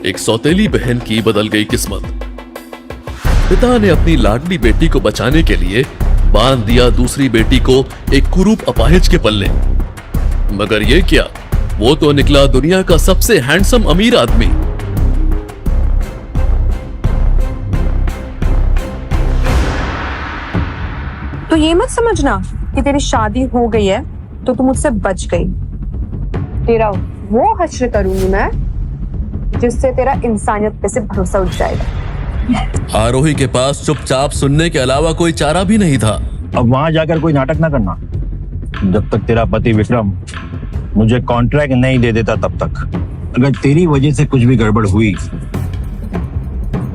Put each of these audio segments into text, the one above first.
एक सौतेली बहन की बदल गई किस्मत। पिता ने अपनी लाडली बेटी को बचाने के लिए बांध दिया दूसरी बेटी को एक कुरूप अपाहिज के पल्ले। मगर ये क्या, वो तो निकला दुनिया का सबसे हैंडसम अमीर आदमी। तो ये मत समझना कि तेरी शादी हो गई है तो तू मुझसे बच गई। तेरा वो हश्र करूंगी मैं जिससे तेरा इंसानियत पे से भरोसा उठ जाएगा। आरोही के पास चुपचाप सुनने के अलावा कोई चारा भी नहीं था। अब वहां जाकर कोई नाटक ना करना। जब तक तेरा पति विक्रम मुझे कॉन्ट्रैक्ट नहीं दे देता तब तक। अगर तेरी वजह से कुछ भी गड़बड़ हुई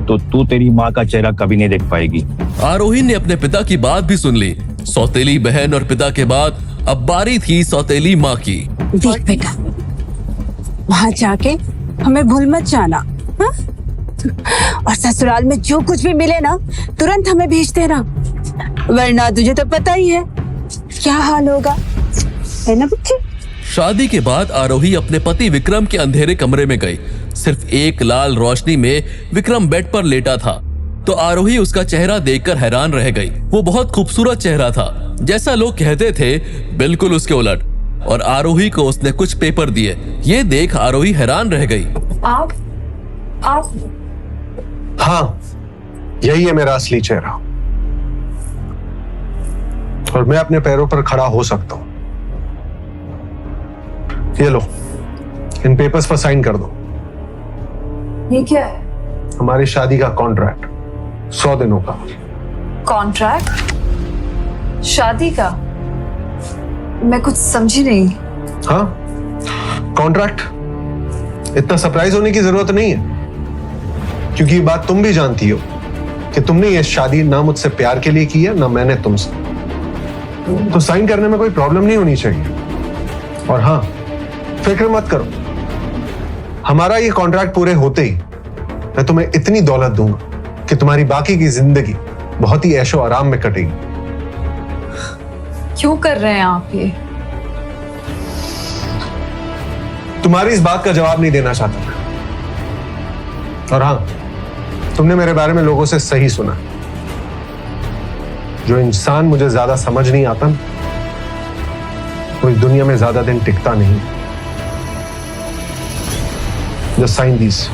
तो तू तेरी माँ का चेहरा कभी नहीं देख पाएगी। आरोही ने अपने पिता की बात भी सुन ली। सौतेली बहन और पिता के बाद अब बारी थी सौतेली माँ की। देख बेटा, वहां जाके हमें भूल मत जाना, हा? और ससुराल में जो कुछ भी मिले ना तुरंत हमें भेज देना, वरना तुझे तो पता ही है क्या हाल होगा, है ना बच्चे? शादी के बाद आरोही अपने पति विक्रम के अंधेरे कमरे में गई। सिर्फ एक लाल रोशनी में विक्रम बेड पर लेटा था तो आरोही उसका चेहरा देखकर हैरान रह गई। वो बहुत खूबसूरत चेहरा था, जैसा लोग कहते थे, बिल्कुल उसके उलट। और आरोही को उसने कुछ पेपर दिए। ये देख आरोही हैरान रह गई। आप हाँ, यही है मेरा असली चेहरा और मैं अपने पैरों पर खड़ा हो सकता हूं। ये लो, इन पेपर्स पर साइन कर दो। ये क्या है? हमारी शादी का कॉन्ट्रैक्ट, 100 दिनों का। कॉन्ट्रैक्ट? शादी का? मैं कुछ समझी नहीं। हाँ, कॉन्ट्रैक्ट। इतना सरप्राइज होने की जरूरत नहीं है, क्योंकि ये बात तुम भी जानती हो कि तुमने ये शादी ना मुझसे प्यार के लिए की है ना मैंने तुमसे। तो साइन करने में कोई प्रॉब्लम नहीं होनी चाहिए। और हाँ, फिक्र मत करो, हमारा ये कॉन्ट्रैक्ट पूरे होते ही मैं तुम्हें इतनी दौलत दूंगा कि तुम्हारी बाकी की जिंदगी बहुत ही ऐशो आराम में कटेगी। क्यों कर रहे हैं आप ये? तुम्हारी इस बात का जवाब नहीं देना चाहता मैं। और हाँ, तुमने मेरे बारे में लोगों से सही सुना। जो इंसान मुझे ज्यादा समझ नहीं आता वो इस दुनिया में ज्यादा दिन टिकता नहीं। Just sign this.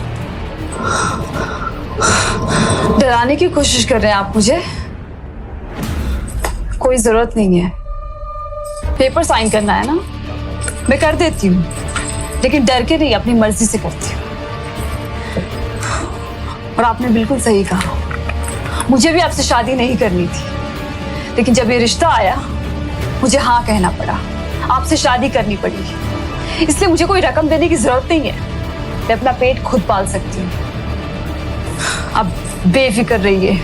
डराने की कोशिश कर रहे हैं आप मुझे? कोई जरूरत नहीं है। पेपर साइन करना है ना, मैं कर देती हूँ, लेकिन डर के नहीं, अपनी मर्जी से करती हूँ। और आपने बिल्कुल सही कहा, मुझे भी आपसे शादी नहीं करनी थी, लेकिन जब ये रिश्ता आया मुझे हाँ कहना पड़ा, आपसे शादी करनी पड़ी। इसलिए मुझे कोई रकम देने की जरूरत नहीं है, मैं अपना पेट खुद पाल सकती हूँ। अब बेफिक्र रहिए।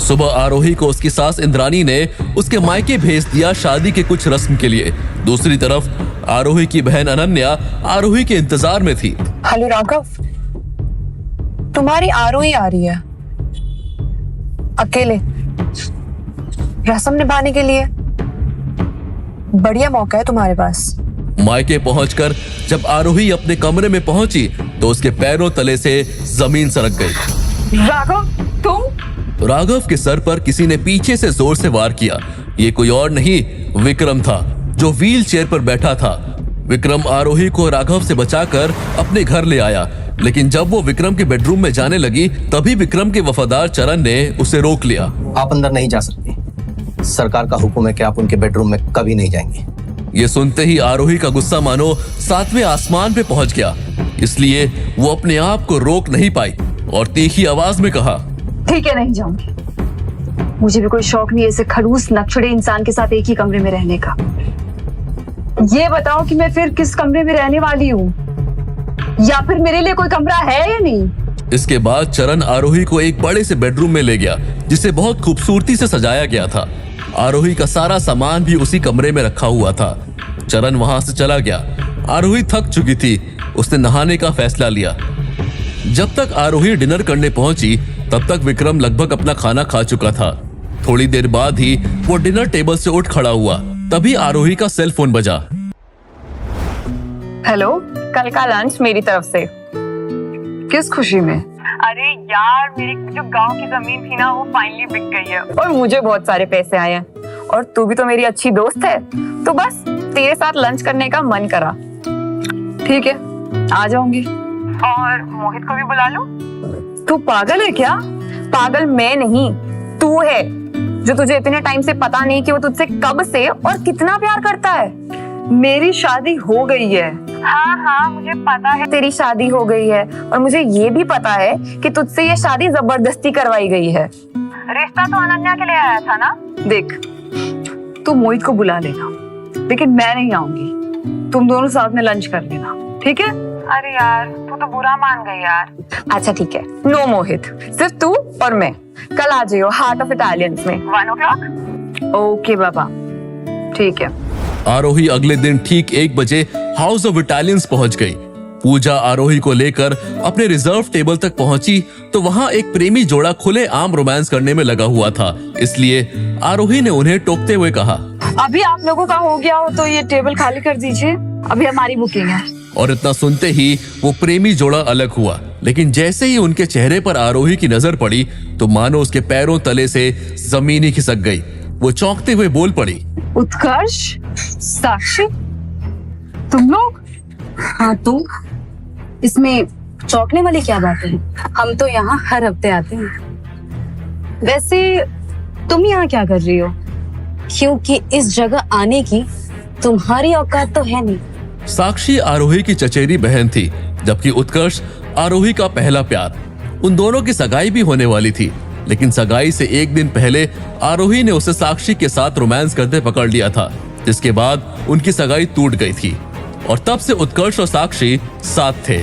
सुबह आरोही को उसकी सास इंद्रानी ने उसके मायके भेज दिया शादी के कुछ रस्म के लिए। दूसरी तरफ आरोही की बहन अनन्या आरोही के इंतजार में थी। हेलो राघव, तुम्हारी आरोही आ रही है अकेले रस्म निभाने के लिए। बढ़िया मौका है तुम्हारे पास। मायके पहुंचकर जब आरोही अपने कमरे में पहुंची तो उसके पैरों तले से जमीन सरक गई। राघव, तुम? राघव के सर पर किसी ने पीछे से जोर से वार किया। ये कोई और नहीं, विक्रम था, जो व्हील चेयर पर बैठा था। विक्रम आरोही को राघव से बचाकर अपने घर ले आया, लेकिन जब वो विक्रम के बेडरूम में जाने लगी तभी विक्रम के वफादार चरण ने उसे रोक लिया। आप अंदर नहीं जा सकती। सरकार का हुक्म है कि आप उनके बेडरूम में कभी नहीं जाएंगे। ये सुनते ही आरोही का गुस्सा मानो 7वें आसमान पे पहुंच गया, इसलिए वो अपने आप को रोक नहीं पाई और तीखी आवाज में कहा, ठीक है, नहीं जाऊंगी। मुझे भी कोई शौक नहीं है ऐसे खड़ूस नक्शड़े इंसान के साथ एक ही कमरे में रहने का। ये बताओ कि मैं फिर किस कमरे में रहने वाली हूँ, या फिर मेरे लिए कोई कमरा है या नहीं? इसके बाद चरण आरोही को एक बड़े से बेडरूम में ले गया, जिसे बहुत खूबसूरती से सजाया गया था। आरोही का सारा सामान भी उसी कमरे में रखा हुआ था। चरण वहां से चला गया। आरोही थक चुकी थी, उसने नहाने का फैसला लिया। जब तक आरोही डिनर करने पहुंची तब तक विक्रम लगभग अपना खाना खा चुका था। थोड़ी देर बाद ही वो डिनर टेबल से उठ खड़ा हुआ। तभी आरोही का सेल फोन बजा। हेलो, कल का लंच मेरी तरफ से। किस खुशी में? अरे यार, मेरी जो गांव की जमीन थी ना, वो फाइनली बिक गई है और मुझे बहुत सारे पैसे आए हैं। और तू भी तो मेरी अच्छी दोस्त है, तो बस तेरे साथ लंच करने का मन करा। ठीक है, आ जाऊंगी। और मोहित को भी बुला लो। तू पागल है क्या? पागल मैं नहीं, तू है, जो तुझे इतने टाइम से पता नहीं कि वो तुझसे कब से और कितना प्यार करता है। मेरी शादी हो गई है। हाँ, मुझे पता है तेरी शादी हो गई है, और मुझे ये भी पता है कि तुझसे ये शादी जबरदस्ती करवाई गई है। रिश्ता तो अनन्या के लिए आया था ना। देख, तू मोहित को बुला लेना, लेकिन मैं नहीं आऊंगी। तुम दोनों साथ में लंच कर लेना, ठीक है? अरे यार, तू तो बुरा मान गई यार। अच्छा ठीक है, नो मोहित, सिर्फ तू और मैं। कल आ जाइयो हार्ट ऑफ इटालियंस में 1 o'clock। ओके बाबा, ठीक है। आरोही अगले दिन ठीक 1 बजे हाउस ऑफ इटालियंस पहुंच गई। पूजा आरोही को लेकर अपने रिजर्व टेबल तक पहुंची तो वहां एक प्रेमी जोड़ा खुले आम रोमांस करने में लगा हुआ था, इसलिए आरोही ने उन्हें टोकते हुए कहा, अभी आप लोगों का हो गया हो तो ये टेबल खाली कर दीजिए, अभी हमारी बुकिंग है। और इतना सुनते ही वो प्रेमी जोड़ा अलग हुआ। लेकिन जैसे ही उनके चेहरे पर आरोही की नजर पड़ी तो मानो उसके पैरों तले से जमीन ही खिसक गई। वो चौंकते हुए बोल पड़ी, उत्कर्ष, साक्षी, तुम लोग? हाँ, तुम? इसमें चौंकने वाली क्या बात है? हम तो यहाँ हर हफ्ते आते हैं। वैसे तुम यहाँ क्या कर रही हो? क्योंकि इस जगह आने की तुम्हारी औकात तो है नहीं। साक्षी आरोही की चचेरी बहन थी, जबकि उत्कर्ष आरोही का पहला प्यार। उन दोनों की सगाई भी होने वाली थी, लेकिन सगाई से 1 दिन पहले आरोही ने उसे साक्षी के साथ रोमांस करते पकड़ लिया था, जिसके बाद उनकी सगाई टूट गई थी और तब से उत्कर्ष और साक्षी साथ थे।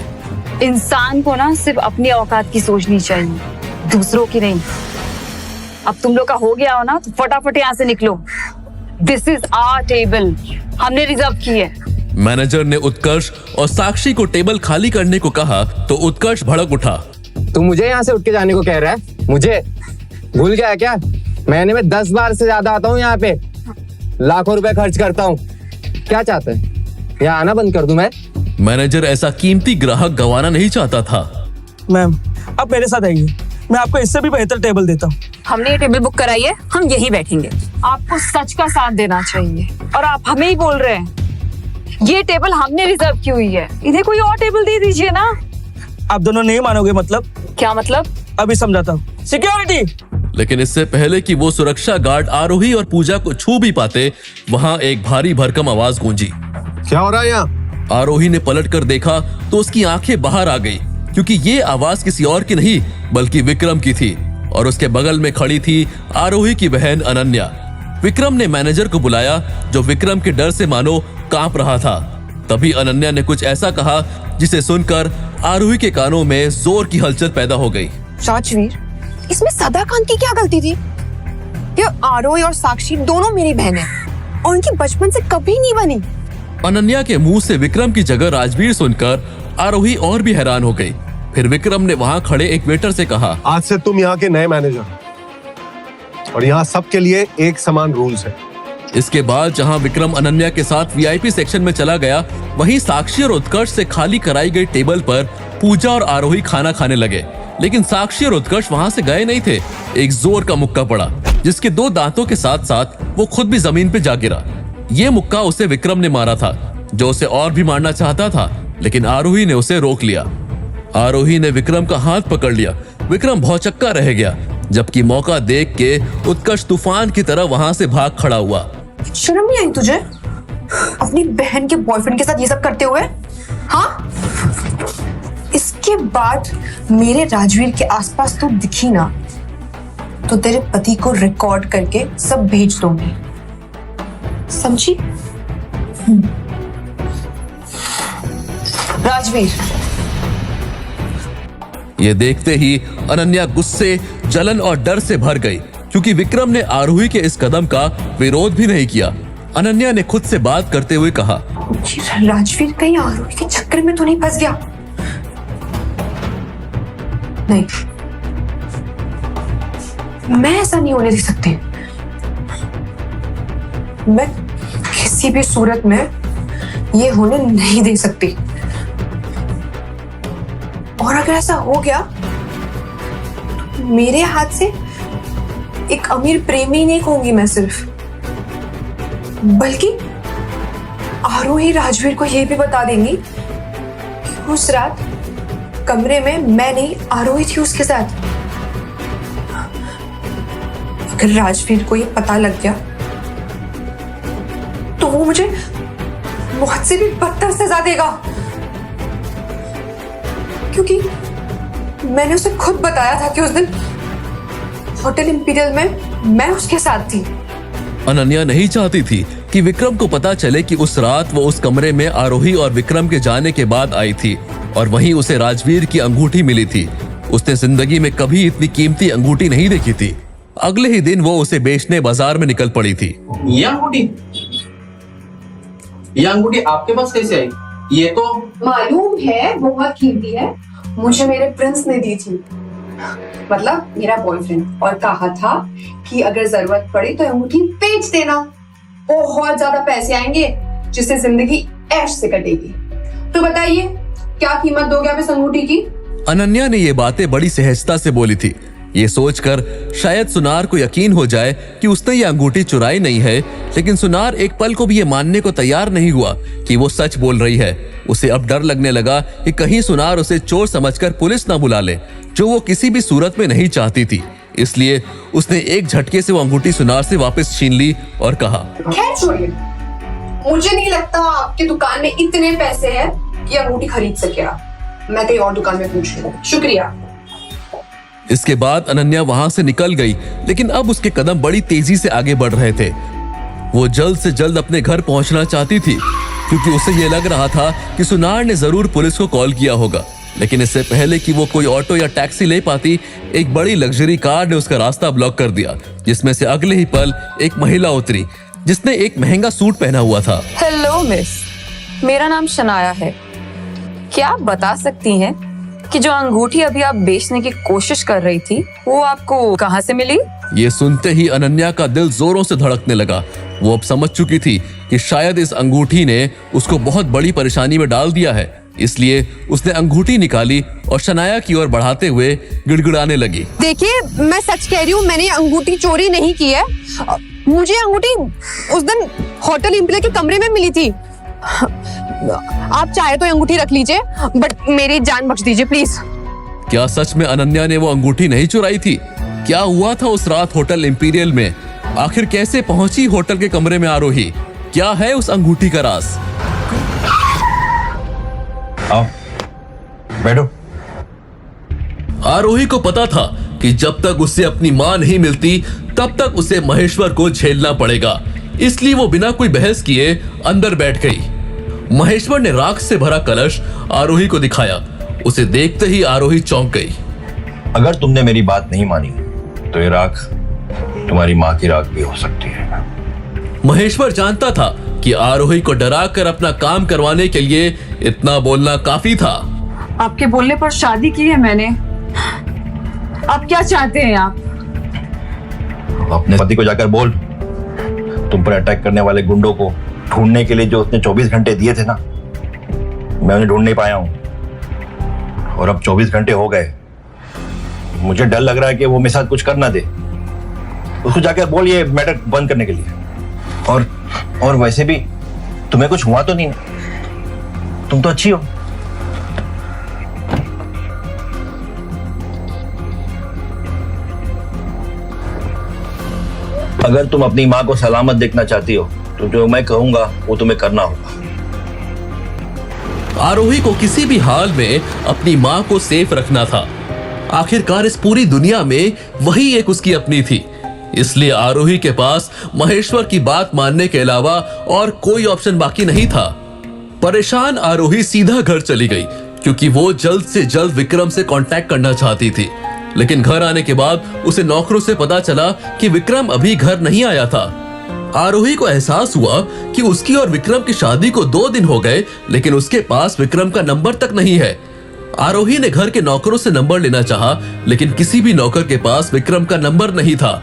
इंसान को ना सिर्फ अपनी औकात की सोचनी चाहिए, दूसरों की नहीं। अब तुम लोग का हो गया हो ना, तो फटाफट यहाँ से निकलो। दिस इज आवर टेबल, हमने रिजर्व की है। मैनेजर ने उत्कर्ष और साक्षी को टेबल खाली करने को कहा तो उत्कर्ष भड़क उठा। तू मुझे यहाँ से उठ के जाने को कह रहा है? मुझे भूल गया क्या? महीने में 10 बार से ज्यादा आता हूँ यहाँ पे, लाखों रुपए खर्च करता हूँ। क्या चाहते हैं, यहाँ आना बंद कर दूं मैं? मैनेजर ऐसा कीमती ग्राहक गंवाना नहीं चाहता था। मैम, आप मेरे साथ आइए, मैं आपको इससे भी बेहतर टेबल देता हूँ। हमने ये टेबल बुक कराई है, हम यहीं बैठेंगे। आपको सच का साथ देना चाहिए, और आप हमें ही बोल रहे हैं। ये टेबल हमने रिजर्व की हुई है, इन्हें कोई और टेबल दे दीजिए ना। आप दोनों नहीं मानोगे। मतलब? क्या मतलब? अभी समझाता हूँ। सिक्योरिटी! लेकिन इससे पहले कि वो सुरक्षा गार्ड आरोही और पूजा को छू भी पाते, वहां एक भारी भरकम आवाज गूंजी। क्या हो रहा है यहाँ? आरोही ने पलटकर देखा तो उसकी आंखें बाहर आ गई, क्योंकि ये आवाज किसी और की नहीं बल्कि विक्रम की थी, और उसके बगल में खड़ी थी आरोही की बहन अनन्या। विक्रम ने मैनेजर को बुलाया, जो विक्रम के डर से मानो कांप रहा था। तभी अनन्या ने कुछ ऐसा कहा जिसे सुनकर आरोही के कानों में जोर की हलचल पैदा हो गई। राजवीर, इसमें सदाकांत की क्या गलती थी? ये आरोही और साक्षी दोनों मेरी बहन हैं और उनकी बचपन से कभी नहीं बनी। अनन्या के मुंह से विक्रम की जगह राजवीर सुनकर आरोही और भी हैरान हो गई। फिर विक्रम ने वहां खड़े एक वेटर से कहा, आज से तुम यहाँ के नए मैनेजर, और यहाँ सबके लिए एक समान रूल्स है। इसके बाद जहां विक्रम अनन्या के साथ वीआईपी सेक्शन में चला गया, वहीं साक्षी और उत्कर्ष से खाली कराई गई टेबल पर पूजा और आरोही खाना खाने लगे। लेकिन साक्षी और उत्कर्ष वहां से गए नहीं थे। एक जोर का मुक्का पड़ा, जिसके 2 दांतों के साथ साथ वो खुद भी जमीन पे जा गिरा। ये मुक्का उसे विक्रम ने मारा था, जो उसे और भी मारना चाहता था, लेकिन आरोही ने उसे रोक लिया। आरोही ने विक्रम का हाथ पकड़ लिया। विक्रम भौचक्का रह गया, जबकि मौका देख के उत्कर्ष तूफान की तरह वहां से भाग खड़ा हुआ। शर्म नहीं आई तुझे अपनी बहन के बॉयफ्रेंड के साथ ये सब करते हुए? हाँ, इसके बाद मेरे राजवीर के आसपास तू दिखी ना तो तेरे पति को रिकॉर्ड करके सब भेज दूंगी, समझी? राजवीर। ये देखते ही अनन्या गुस्से, जलन और डर से भर गई, क्योंकि विक्रम ने आरोही के इस कदम का विरोध भी नहीं किया। अनन्या ने खुद से बात करते हुए कहा, राजवीर कहीं आरोही के चक्कर में तो नहीं फंस गया? नहीं, मैं ऐसा नहीं होने दे सकती। मैं किसी भी सूरत में ये होने नहीं दे सकती। और अगर ऐसा हो गया तो मेरे हाथ से एक अमीर प्रेमी नहीं कहूंगी मैं सिर्फ, बल्कि आरोही राजवीर को यह भी बता देंगी कि उस रात कमरे में मैं नहीं आरोही थी उसके साथ। अगर राजवीर को ये पता लग गया तो वो मुझे मौत से भी बदतर सजा देगा, क्योंकि मैंने उसे खुद बताया था कि उस दिन होटल इंपीरियल में मैं उसके साथ थी। अनन्या नहीं चाहती थी कि विक्रम को पता चले कि उस रात वो उस कमरे में आरोही और विक्रम के जाने के बाद आई थी और वहीं उसे राजवीर की अंगूठी मिली थी। उसने जिंदगी में कभी इतनी कीमती अंगूठी नहीं देखी थी। अगले ही दिन वो उसे बेचने बाजार में निकल पड़ी थी। ये अंगूठी आपके पास कैसे आई? ये तो मालूम है बहुत कीमती है, मुझे मेरे प्रिंस ने दी थी, मतलब मेरा बॉयफ्रेंड, और कहा था कि अगर जरूरत पड़े तो अंगूठी बेच देना, बहुत ज्यादा पैसे आएंगे जिससे जिंदगी ऐश से कटेगी। तो बताइए क्या कीमत दोगे आप इस अंगूठी की? अनन्या ने ये बातें बड़ी सहजता से बोली थी। ये सोचकर शायद सुनार को यकीन हो जाए कि उसने ये अंगूठी चुराई नहीं है, लेकिन सुनार एक पल को भी ये मानने को तैयार नहीं हुआ कि वो सच बोल रही है। उसे अब डर लगने लगा कि कहीं सुनार उसे चोर समझकर पुलिस ना बुला ले, जो वो किसी भी सूरत में नहीं चाहती थी। इसलिए उसने एक झटके से वो अंगूठी सुनार से वापस छीन ली और कहा, खैर छोड़िए, मुझे नहीं लगता आपकी दुकान में इतने पैसे हैं कि अंगूठी खरीद सके आप। मैं कहीं और दुकान में पूछ लूं। शुक्रिया। इसके बाद अनन्या वहां से निकल गई, लेकिन अब उसके कदम बड़ी तेजी से आगे बढ़ रहे थे। वो जल्द से जल्द अपने घर पहुंचना चाहती थी, क्योंकि उसे ये लग रहा था कि सुनार ने जरूर पुलिस को कॉल किया होगा। लेकिन इससे पहले कि वो कोई ऑटो या टैक्सी ले पाती, एक बड़ी लग्जरी कार ने उसका रास्ता ब्लॉक कर दिया, जिसमें से अगले ही पल एक महिला उतरी जिसने एक महंगा सूट पहना हुआ था। हेलो मिस, मेरा नाम शनाया है। क्या आप बता सकती हैं कि जो अंगूठी अभी आप बेचने की कोशिश कर रही थी वो आपको कहां से मिली? ये सुनते ही अनन्या का दिल जोरों से धड़कने लगा। वो अब समझ चुकी थी कि शायद इस अंगूठी ने उसको बहुत बड़ी परेशानी में डाल दिया है। इसलिए उसने अंगूठी निकाली और शनाया की ओर बढ़ाते हुए गिड़गिड़ाने लगी। देखिए, मैं सच कह रही हूँ, मैंने अंगूठी चोरी नहीं की है। मुझे अंगूठी उस दिन होटल इंपीरियल के कमरे में मिली थी। आप चाहे तो अंगूठी रख लीजिए, बट मेरी जान बख्श दीजिए प्लीज। क्या सच में अनन्या ने वो अंगूठी नहीं चुराई थी? क्या हुआ था उस रात होटल इंपीरियल में? आखिर कैसे पहुंची होटल के कमरे में आरोही? क्या है उस अंगूठी का राज? आओ बैठो। आरोही को पता था कि जब तक उसे अपनी मां नहीं मिलती तब तक उसे महेश्वर को झेलना पड़ेगा। इसलिए वो बिना कोई बहस किए अंदर बैठ गई। महेश्वर ने राख से भरा कलश आरोही को दिखाया। उसे देखते ही आरोही चौंक गई। अगर तुमने मेरी बात नहीं मानी तो ये राख तुम्हारी माँ की राख भी हो सकती है। महेश्वर जानता था कि आरोही को डराकर अपना काम करवाने के लिए इतना बोलना काफी था। आपके बोलने पर शादी की है मैंने। आप क्या चाहते हैं? आप अपने पति को जाकर बोल, तुम पर अटैक करने वाले गुंडों को ढूंढने के लिए जो उसने 24 घंटे दिए थे ना, मैं उन्हें ढूंढ नहीं पाया हूं। और अब 24 घंटे हो गए। मुझे डर लग रहा है कि वो मेरे साथ कुछ कर ना दे। उसको जाकर बोल ये मैटर बंद करने के लिए। और वैसे भी तुम्हें कुछ हुआ तो नहीं ना? तुम तो अच्छी हो। अगर तुम अपनी माँ को सलामत देखना चाहती हो तो जो मैं कहूंगा वो तुम्हें करना होगा। आरोही को किसी भी हाल में अपनी माँ को सेफ रखना था। आखिरकार इस पूरी दुनिया में वही एक उसकी अपनी थी। इसलिए आरोही के पास महेश्वर की बात मानने के अलावा और कोई ऑप्शन बाकी नहीं था। परेशान आरोही सीधा घर चली गई, क्योंकि वो जल्द से जल्द विक्रम से कांटेक्ट करना चाहती थी। लेकिन घर आने के बाद उसे नौकरों से पता चला कि विक्रम अभी घर नहीं आया था। आरोही को एहसास हुआ कि उसकी और विक्रम की शादी को 2 दिन हो गए, लेकिन उसके पास विक्रम का नंबर तक नहीं है। आरोही ने घर के नौकरों से नंबर लेना चाहा, लेकिन किसी भी नौकर के पास विक्रम का नंबर नहीं था।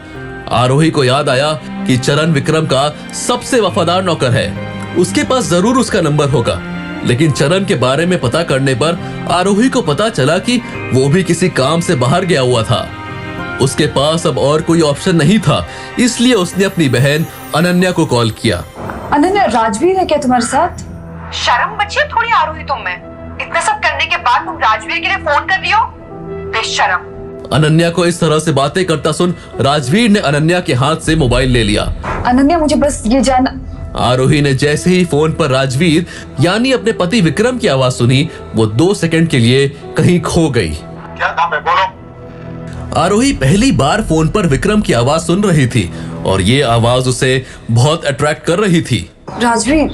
आरोही को याद आया कि चरण विक्रम का सबसे वफादार नौकर है। उसके पास जरूर उसका नंबर होगा। लेकिन चरण के बारे में पता करने पर आरोही को पता चला कि वो भी किसी काम से बाहर गया हुआ था। उसके पास अब और कोई ऑप्शन नहीं था, इसलिए उसने अपनी बहन अनन्या को कॉल किया। अनन्या, राजवीर है क्या तुम्हारे साथ? शर्म बची है थोड़ी आरोही तुम में? इतना सब करने के बाद तुम राजवीर के लिए फोन कर रही हो? बेशर्म। अनन्या को इस तरह से बातें करता सुन राजवीर ने अनन्या के हाथ से मोबाइल ले लिया। अनन्या, मुझे बस ये जानना। आरोही ने जैसे ही फोन पर राजवीर यानी अपने पति विक्रम की आवाज सुनी, वो 2 सेकंड के लिए कहीं खो गई। क्या काम है, बोलो। आरोही पहली बार फोन पर विक्रम की आवाज सुन रही थी और ये आवाज उसे बहुत अट्रैक्ट कर रही थी। राजवीर,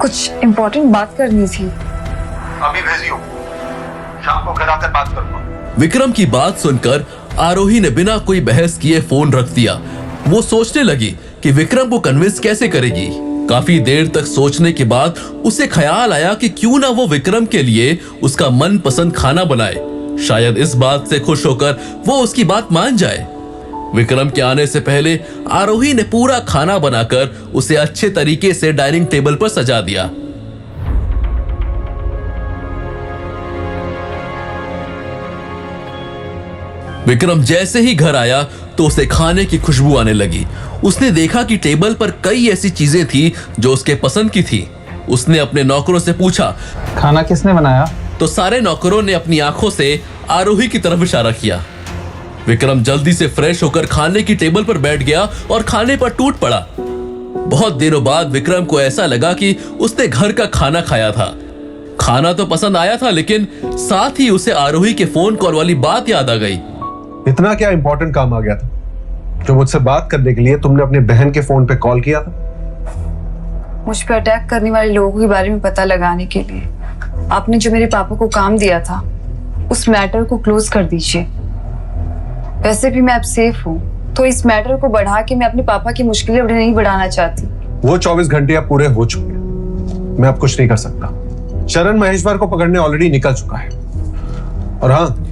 कुछ इम्पोर्टेंट बात करनी थी। अभी भेजियो, शाम को घर आकर बात करूंगा। विक्रम की बात सुनकर आरोही ने बिना कोई बहस किए फोन रख दिया। वो सोचने लगी कि विक्रम को कन्विंस कैसे करेगी। काफी देर तक सोचने के बाद उसे ख्याल आया कि क्यों ना वो विक्रम के लिए उसका मनपसंद खाना बनाए। शायद इस बात से खुश होकर वो उसकी बात मान जाए। विक्रम के आने से पहले आरोही ने पूरा खाना बनाकर उसे अच्छे तरीके से डाइनिंग टेबल पर सजा दिया। विक्रम जैसे ही घर आया तो उसे खाने की खुशबू आने लगी। उसने देखा कि टेबल पर कई ऐसी चीजें थी जो उसके पसंद की थी। उसने अपने नौकरों से पूछा, खाना किसने बनाया? तो सारे नौकरों ने अपनी आंखों से आरोही की तरफ इशारा किया। विक्रम जल्दी से फ्रेश होकर खाने की टेबल पर बैठ गया और खाने पर टूट पड़ा। बहुत दिनों बाद विक्रम को ऐसा लगा कि उसने घर का खाना खाया था। खाना तो पसंद आया था, लेकिन साथ ही उसे आरोही के फोन कॉल वाली बात याद आ गई। इतना क्या इंपॉर्टेंट काम आ गया था जो मुझसे बात करने के लिए तुमने अपने बहन के फोन पे कॉल किया था? मुझ पर अटैक करने वाले लोगों के बारे में पता लगाने के लिए आपने जो मेरे पापा को काम दिया था, उस मैटर को क्लोज कर दीजिए। वैसे भी मैं अब सेफ हूँ, तो इस मैटर को बढ़ा के मैं अपने पापा की मुश्किलें और नहीं बढ़ाना चाहती। वो 24 घंटे अब पूरे हो चुके हैं, मैं अब कुछ नहीं कर सकता। चरण महेश्वर को पकड़ने ऑलरेडी निकल चुका है। और हाँ,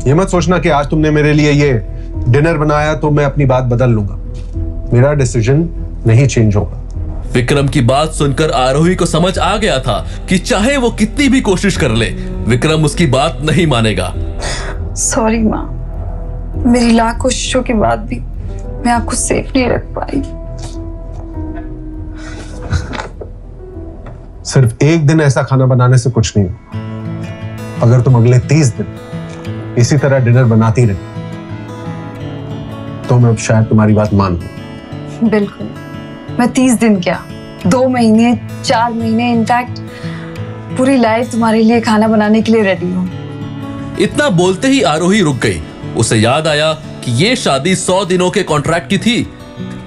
ये मत सोचना कि आज तुमने मेरे लिए ये डिनर बनाया तो मैं अपनी बात बदल लूंगा। मेरा डिसीजन नहीं चेंज होगा। विक्रम की बात सुनकर आरोही को समझ आ गया था कि चाहे वो कितनी भी कोशिश कर ले, विक्रम उसकी बात नहीं मानेगा। सॉरी माँ, मेरी लाख कोशिशों के बाद भी मैं आपको सेफ नहीं रख पाई। सिर्फ एक दिन ऐसा खाना बनाने से कुछ नहीं होगा। अगर तुम अगले 30 दिन इसी तरह डिनर बनाती रही तो मैं अब शायद तुम्हारी बात मान लूं। बिल्कुल, मैं 30 दिन क्या, 2 महीने, 4 महीने, इनफैक्ट पूरी लाइफ तुम्हारे लिए खाना बनाने के लिए रेडी हूँ। इतना बोलते ही आरोही रुक गई। उसे याद आया कि ये शादी 100 दिनों के कॉन्ट्रैक्ट की थी।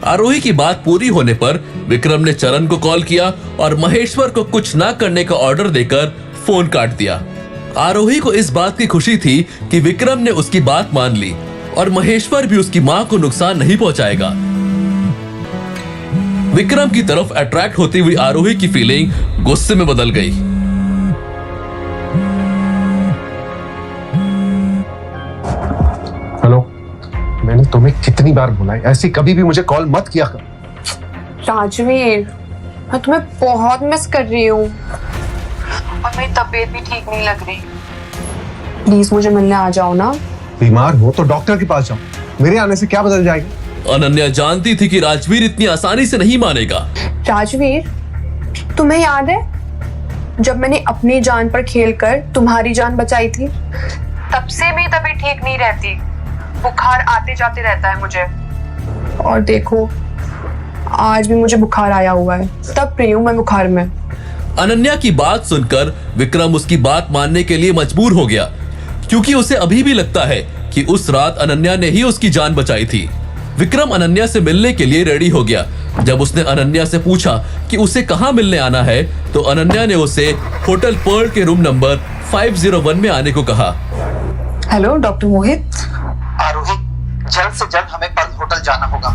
आरोही की बात पूरी होने पर विक्रम ने चरण को कॉल किया और महेश्वर को कुछ ना करने का ऑर्डर देकर फोन काट दिया। आरोही को इस बात की खुशी थी कि विक्रम ने उसकी बात मान ली और महेश्वर भी उसकी मां को नुकसान नहीं पहुंचाएगा। विक्रम की तरफ अट्रैक्ट होती हुई आरोही की फीलिंग गुस्से में बदल गई। हेलो, मैंने तुम्हें कितनी बार बोला है ऐसी कभी भी मुझे कॉल मत किया कर। राजवीर, मैं तुम्हें बहुत मिस कर रही हूँ और मेरी तबीयत भी ठीक नहीं लग रही। प्लीज मुझे मिलने आ जाओ ना। बीमार हो तो डॉक्टर के पास जाओ, मेरे आने से क्या बदल जाएगा? अनन्या जानती थी कि राजवीर इतनी आसानी से नहीं मानेगा। राजवीर, तुम्हें याद है जब मैंने अपनी जान पर खेलकर तुम्हारी जान बचाई थी? तब से भी तबीयत ठीक नहीं रहती, बुखार आते जाते रहता है मुझे। और देखो, आज भी मुझे बुखार आया हुआ है, तब रही हूं मैं बुखार में। अनन्या की बात सुनकर विक्रम उसकी बात मानने के लिए मजबूर हो गया, क्योंकि उसे अभी भी लगता है कि उस रात अनन्या ने ही उसकी जान बचाई थी। विक्रम अनन्या से मिलने के लिए रेडी हो गया। जब उसने अनन्या से पूछा कि उसे कहां मिलने आना है, तो अनन्या ने उसे होटल पर्ल के रूम नंबर 501 में आने को कहा। हेलो डॉक्टर मोहित। आरोही, जल्द से जल्द हमें पर्ल होटल जाना होगा।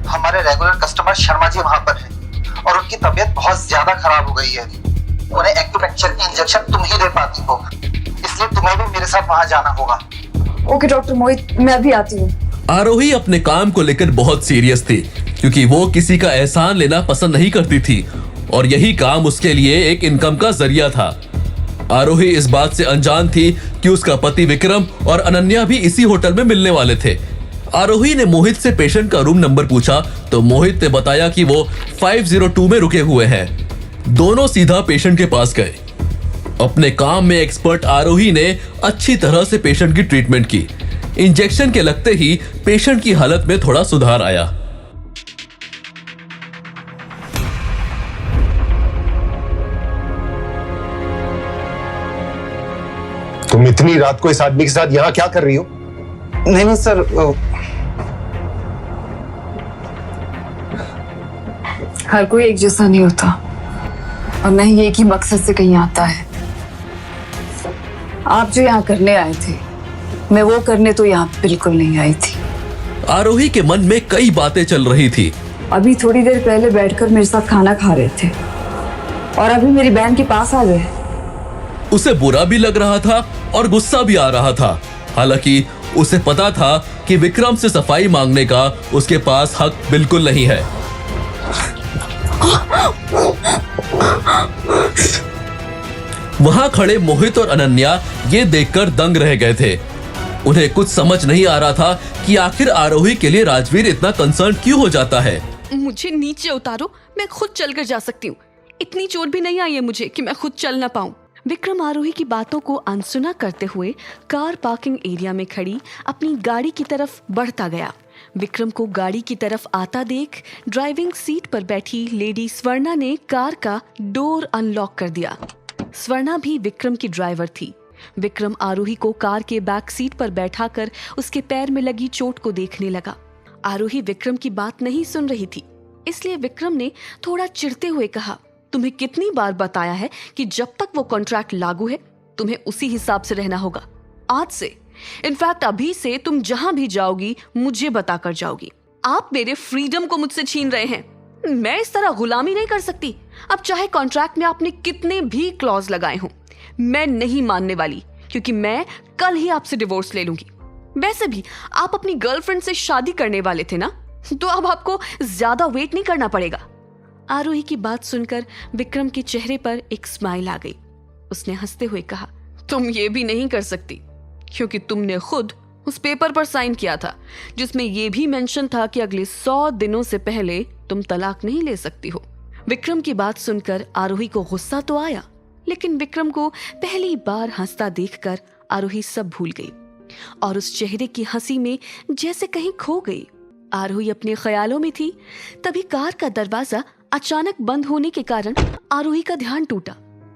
हमारे रेगुलर कस्टमर शर्मा जी वहाँ पर हैं और उनकी तबीयत बहुत ज्यादा खराब हो गई है। उन्हें एक्यूपंक्चर की इंजेक्शन तुम ही दे पाती हो, इसलिए तुम्हें भी मेरे साथ वहाँ जाना होगा। ओके डॉक्टर मोहित, मैं अभी आती हूँ। आरोही अपने काम को लेकर बहुत सीरियस थी, क्योंकि वो किसी का एहसान लेना पसंद नहीं करती थी और यही काम उसके लिए एक इनकम का जरिया था। आरोही इस बात से अनजान थी कि उसका पति विक्रम और अनन्या भी इसी होटल में मिलने वाले थे। आरोही ने मोहित से पेशेंट का रूम नंबर पूछा तो मोहित ने बताया कि वो 502 में रुके हुए हैं। दोनों सीधा पेशेंट के पास गए। अपने काम में एक्सपर्ट आरोही ने अच्छी तरह से पेशेंट की ट्रीटमेंट की। इंजेक्शन के लगते ही पेशेंट की हालत में थोड़ा सुधार आया। तुम इतनी रात को इस आदमी के साथ यहां क्या कर रही हो? नहीं सर, हर कोई एक जैसा नहीं होता और न ही एक ही मकसद से कहीं आता है। आप जो यहाँ करने आए थे, मैं वो करने तो यहाँ बिल्कुल नहीं आई थी। आरोही के मन में कई बातें चल रही थी। अभी थोड़ी देर पहले बैठकर मेरे साथ खाना खा रहे थे और अभी मेरी बहन के पास आ गए। उसे बुरा भी लग रहा था और गुस्सा भी आ रहा था। हालांकि उसे पता था कि विक्रम से सफाई मांगने का उसके पास हक बिल्कुल नहीं है। वहां खड़े मोहित और अनन्या ये देखकर दंग रह गए थे। उन्हें कुछ समझ नहीं आ रहा था कि आखिर आरोही के लिए राजवीर इतना कंसर्न क्यों हो जाता है। मुझे नीचे उतारो, मैं खुद चलकर जा सकती हूँ। इतनी चोट भी नहीं आई है मुझे कि मैं खुद चल ना पाऊँ। विक्रम आरोही की बातों को अनसुना करते हुए कार पार्किंग एरिया में खड़ी अपनी गाड़ी की तरफ बढ़ता गया। विक्रम को गाड़ी की तरफ आता देख ड्राइविंग सीट पर बैठी लेडी स्वर्णा ने कार का डोर अनलॉक कर दिया। स्वर्णा भी विक्रम की ड्राइवर थी। विक्रम आरोही को कार के बैक सीट पर बैठाकर उसके पैर में लगी चोट को देखने लगा। आरोही विक्रम की बात नहीं सुन रही थी, इसलिए विक्रम ने थोड़ा चिढ़ते हुए कहा, तुम्हें कितनी बार बताया है कि जब तक वो कॉन्ट्रैक्ट लागू है तुम्हें उसी हिसाब से रहना होगा। आज से, इनफैक्ट अभी से तुम जहां भी जाओगी मुझे बताकर जाओगी। आप मेरे फ्रीडम को मुझसे छीन रहे हैं। मैं इस तरह गुलामी नहीं कर सकती। अब चाहे कॉन्ट्रैक्ट में आपने कितने भी क्लॉज लगाए हों, मैं नहीं मानने वाली, क्योंकि मैं कल ही आपसे डिवोर्स ले लूंगी। वैसे भी आप अपनी गर्लफ्रेंड से शादी करने वाले थे ना, तो अब आपको ज्यादा वेट नहीं करना पड़ेगा। आरोही की बात सुनकर विक्रम के चेहरे पर एक स्माइल आ गई। उसने हंसते हुए कहा, तुम ये भी नहीं कर सकती, क्योंकि तुमने खुद उस पेपर पर साइन किया था जिसमें यह भी मेंशन था कि अगले 100 दिनों से पहले तुम तलाक नहीं ले सकती हो। विक्रम की बात सुनकर आरोही को गुस्सा तो आया, लेकिन विक्रम को पहली बार हंसता देखकर आरोही सब भूल गई और उस चेहरे की हंसी में जैसे कहीं खो गई। आरोही अपने ख्यालों में थी, तभी कार का दरवाजा अचानक बंद होने के कारण आरोही का ध्यान टूटा।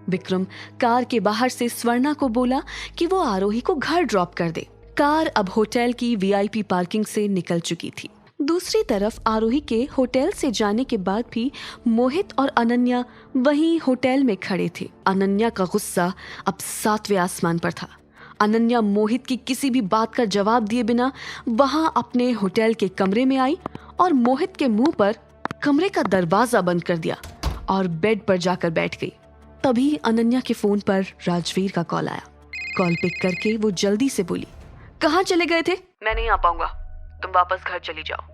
विक्रम कार के बाहर से स्वर्णा को बोला कि वो आरोही को घर ड्रॉप कर दे। कार अब होटल की वीआईपी पार्किंग से निकल चुकी थी। दूसरी तरफ आरोही के होटल से जाने के बाद भी मोहित और अनन्या वहीं होटल में खड़े थे। अनन्या का गुस्सा अब 7वें आसमान पर था। अनन्या मोहित की किसी भी बात का जवाब दिए बिना वहां अपने होटल के कमरे में आई और मोहित के मुंह पर कमरे का दरवाजा बंद कर दिया और बेड पर जाकर बैठ गई। तभी अनन्या के फोन पर राजवीर का कॉल आया। कॉल पिक करके वो जल्दी से बोली, कहाँ चले गए थे? मैं नहीं आ पाऊंगा, तुम वापस घर चली जाओ।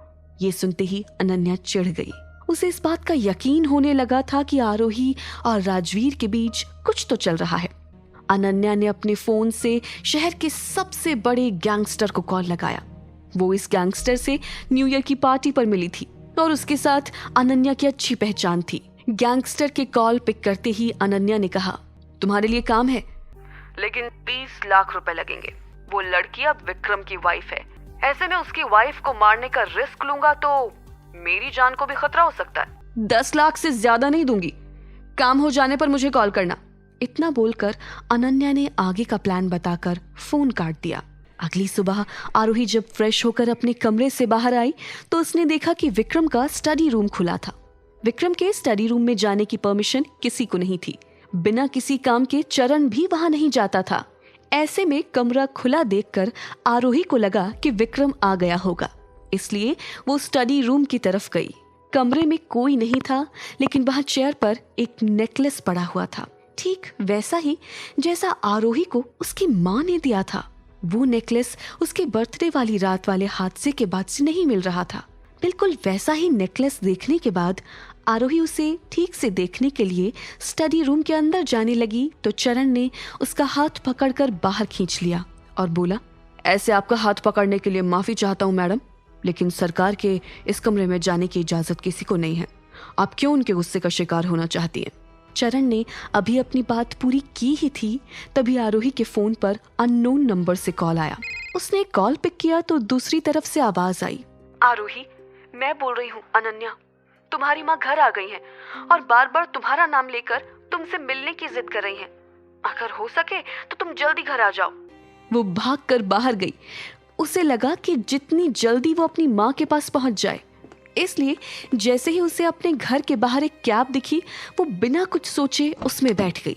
ये सुनते ही अनन्या चिढ़ गई। उसे इस बात का यकीन होने लगा था कि आरोही और राजवीर के बीच कुछ तो चल रहा है। अनन्या ने अपने फोन से शहर के सबसे बड़े गैंगस्टर को कॉल लगाया। वो इस गैंगस्टर से न्यू ईयर की पार्टी पर मिली थी और उसके साथ अनन्या की अच्छी पहचान थी। गैंगस्टर के कॉल पिक करते ही अनन्या ने कहा, तुम्हारे लिए काम है, लेकिन 20 लाख रुपए लगेंगे। वो लड़की अब विक्रम की वाइफ है। ऐसे में उसकी वाइफ को मारने का रिस्क लूंगा तो मेरी जान को भी खतरा हो सकता है। 10 लाख से ज्यादा नहीं दूंगी। काम हो जाने पर मुझे कॉल करना। इतना बोलकर अनन्या ने आगे का प्लान बताकर फोन काट दिया। अगली सुबह आरोही जब फ्रेश होकर अपने कमरे से बाहर आई तो उसने देखा कि विक्रम का स्टडी रूम खुला था। विक्रम के स्टडी रूम में जाने की परमिशन किसी को नहीं थी। बिना किसी काम के चरण भी वहां नहीं जाता था। ऐसे में कमरा खुला देखकर आरोही को लगा कि विक्रम आ गया होगा, इसलिए वो स्टडी रूम की तरफ गई। कमरे में कोई नहीं था, लेकिन वहां चेयर पर एक नेकलेस पड़ा हुआ था, ठीक वैसा ही जैसा आरोही को उसकी मां ने दिया था। वो नेकलेस उसके बर्थडे वाली रात वाले हादसे के बाद से नहीं मिल रहा था। बिल्कुल वैसा ही नेकलेस देखने के बाद आरोही उसे ठीक से देखने के लिए स्टडी रूम के अंदर जाने लगी तो चरण ने उसका हाथ पकड़कर बाहर खींच लिया और बोला, ऐसे आपका हाथ पकड़ने के लिए माफी चाहता हूँ मैडम, लेकिन सरकार के इस कमरे में जाने की इजाजत किसी को नहीं है। आप क्यों उनके गुस्से का शिकार होना चाहती हैं? चरण ने अभी अपनी बात पूरी की ही थी तभी आरोही के फोन पर अननोन नंबर से कॉल आया। उसने कॉल पिक किया तो दूसरी तरफ से आवाज आई, आरोही, मैं बोल रही हूँ अनन्या। तुम्हारी माँ घर आ गई हैं और बार बार तुम्हारा नाम लेकर तुमसे मिलने की जिद कर रही हैं। अगर हो सके तो तुम जल्दी घर आ जाओ। वो भागकर बाहर गई। उसे लगा कि जितनी जल्दी वो अपनी माँ के पास पहुंच जाए, इसलिए जैसे ही उसे अपने घर के बाहर एक कैब दिखी वो बिना कुछ सोचे उसमें बैठ गई।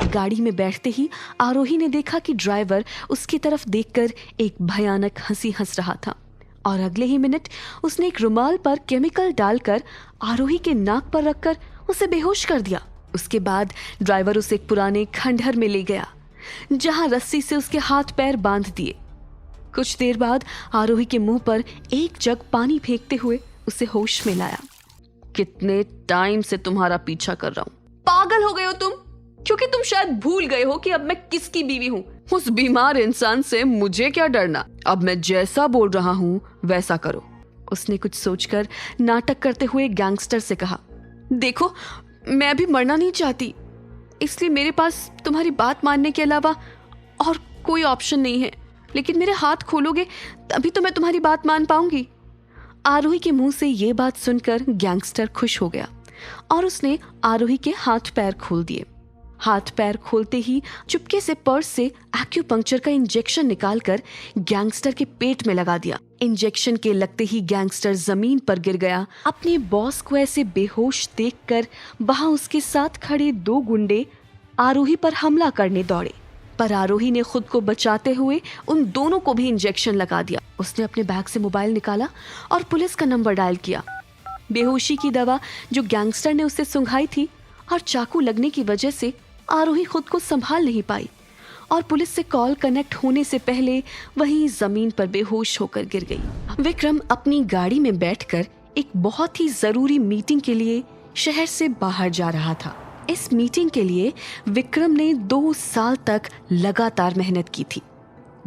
गाड़ी में बैठते ही आरोही ने देखा कि ड्राइवर उसकी तरफ देखकर एक भयानक हंसी हंस रहा था और अगले ही मिनट उसने एक रुमाल पर केमिकल डालकर आरोही के नाक पर रखकर उसे बेहोश कर दिया। उसके बाद ड्राइवर उसे एक पुराने खंडहर में ले गया जहां रस्सी से उसके हाथ पैर बांध दिए। कुछ देर बाद आरोही के मुंह पर एक जग पानी फेंकते हुए उसे होश में लाया। कितने टाइम से तुम्हारा पीछा कर रहा हूं। पागल हो गए हो तुम? क्योंकि तुम शायद भूल गए हो कि अब मैं किसकी बीवी हूँ। उस बीमार इंसान से मुझे क्या डरना। अब मैं जैसा बोल रहा हूँ वैसा करो। उसने कुछ सोचकर नाटक करते हुए गैंगस्टर से कहा, देखो मैं भी मरना नहीं चाहती, इसलिए मेरे पास तुम्हारी बात मानने के अलावा और कोई ऑप्शन नहीं है, लेकिन मेरे हाथ खोलोगे तभी तो मैं तुम्हारी बात मान पाऊंगी। आरोही के मुंह से ये बात सुनकर गैंगस्टर खुश हो गया और उसने आरोही के हाथ पैर खोल दिए। हाथ पैर खोलते ही चुपके से पर्स से एक्यूपंक्चर का इंजेक्शन निकालकर गैंगस्टर के पेट में लगा दिया। इंजेक्शन के लगते ही गैंगस्टर जमीन पर गिर गया। अपने बॉस को ऐसे बेहोश देखकर वहां उसके साथ खड़े दो गुंडे आरोही पर हमला करने दौड़े, पर आरोही ने खुद को बचाते हुए उन दोनों को भी इंजेक्शन लगा दिया। उसने अपने बैग से मोबाइल निकाला और पुलिस का नंबर डायल किया। बेहोशी की दवा जो गैंगस्टर ने उसे सुंघाई थी और चाकू लगने की वजह से आरोही खुद को संभाल नहीं पाई और पुलिस से कॉल कनेक्ट होने से पहले वहीं जमीन पर बेहोश होकर गिर गई। विक्रम अपनी गाड़ी में बैठकर एक बहुत ही जरूरी मीटिंग के लिए शहर से बाहर जा रहा था। इस मीटिंग के लिए विक्रम ने 2 साल तक लगातार मेहनत की थी।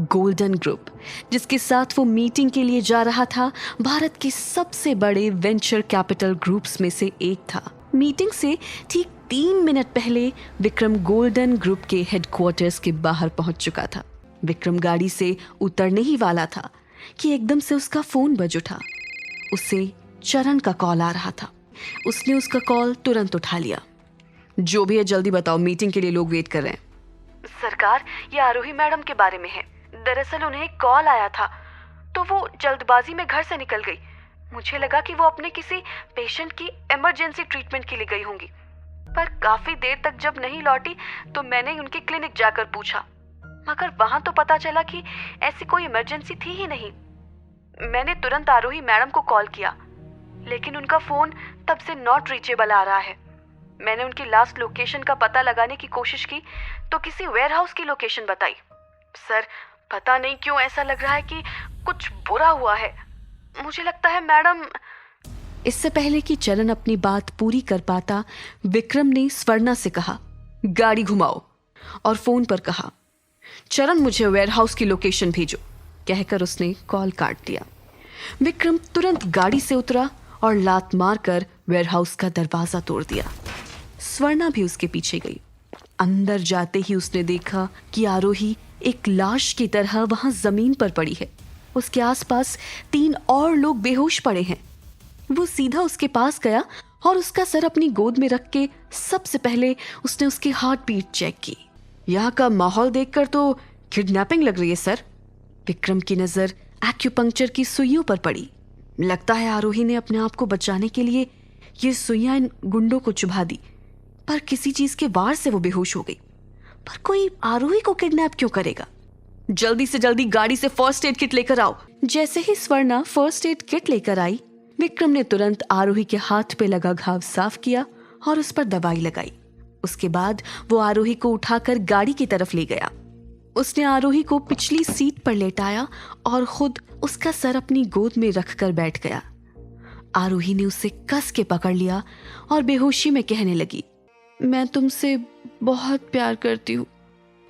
गोल्डन ग्रुप, जिसके साथ वो मीटिंग के लिए जा रहा था, भारत के सबसे बड़े वेंचर कैपिटल ग्रुप्स में से एक था। मीटिंग से ठीक 3 मिनट पहले विक्रम गोल्डन ग्रुप के हेडक्वार्टर्स के बाहर पहुंच चुका था। विक्रम गाड़ी से उतरने ही वाला था कि एकदम से उसका फोन बज उठा। उसे चरण का कॉल आ रहा था। उसने उसका कॉल तुरंत उठा लिया। जो भी है जल्दी बताओ, मीटिंग के लिए लोग वेट कर रहे हैं। सरकार, ये आरोही मैडम के बारे में है। दरअसल उन्हें एक कॉल आया था तो वो जल्दबाजी में घर से निकल गई। मुझे लगा कि वो अपने किसी पेशेंट की इमरजेंसी ट्रीटमेंट के लिए गई होंगी, पर काफी देर तक जब नहीं लौटी तो मैंने उनके क्लिनिक जाकर पूछा, मगर वहां तो पता चला कि ऐसी कोई इमरजेंसी थी ही नहीं। मैंने तुरंत आरोही मैडम को कॉल किया, लेकिन उनका फोन तब से नॉट रीचेबल आ रहा है। मैंने उनकी लास्ट लोकेशन का पता लगाने की कोशिश की तो किसी वेयरहाउस की लोकेशन बताई। सर, पता नहीं क्यों ऐसा लग रहा है कि कुछ बुरा हुआ है। मुझे लगता है मैडम। इससे पहले कि चरण अपनी बात पूरी कर पाता, विक्रम ने स्वर्णा से कहा, गाड़ी घुमाओ, और फोन पर कहा, चरण मुझे वेयरहाउस की लोकेशन भेजो। कहकर उसने कॉल काट दिया। विक्रम तुरंत गाड़ी से उतरा और लात मारकर वेयरहाउस का दरवाजा तोड़ दिया। स्वर्णा भी उसके पीछे गई। अंदर जाते ही उसने देखा कि आरोही एक लाश की तरह वहां जमीन पर पड़ी है। उसके आसपास 3 और लोग बेहोश पड़े हैं। वो सीधा उसके पास गया और उसका सर अपनी गोद में रख के सबसे पहले उसने उसकी हार्ट बीट चेक की। यहाँ का माहौल देखकर तो किडनैपिंग लग रही है सर। विक्रम की नजर एक्यूपंक्चर की सुइयों पर पड़ी। लगता है आरोही ने अपने आप को बचाने के लिए ये सुइयां इन गुंडों को चुभा दी, पर किसी चीज के वार से वो बेहोश हो गई। पर कोई आरोही को किडनैप क्यों करेगा? जल्दी से जल्दी गाड़ी से फर्स्ट एड किट लेकर आओ। जैसे ही स्वर्णा फर्स्ट एड किट लेकर आई, विक्रम ने तुरंत आरोही के हाथ पे लगा घाव साफ किया और उस पर दवाई लगाई। उसके बाद वो आरोही को उठाकर गाड़ी की तरफ ले गया। उसने आरोही को पिछली सीट पर लेटाया और खुद उसका सर अपनी गोद में रखकर बैठ गया। आरोही ने उसे कस के पकड़ लिया और बेहोशी में कहने लगी, मैं तुमसे बहुत प्यार करती हूँ,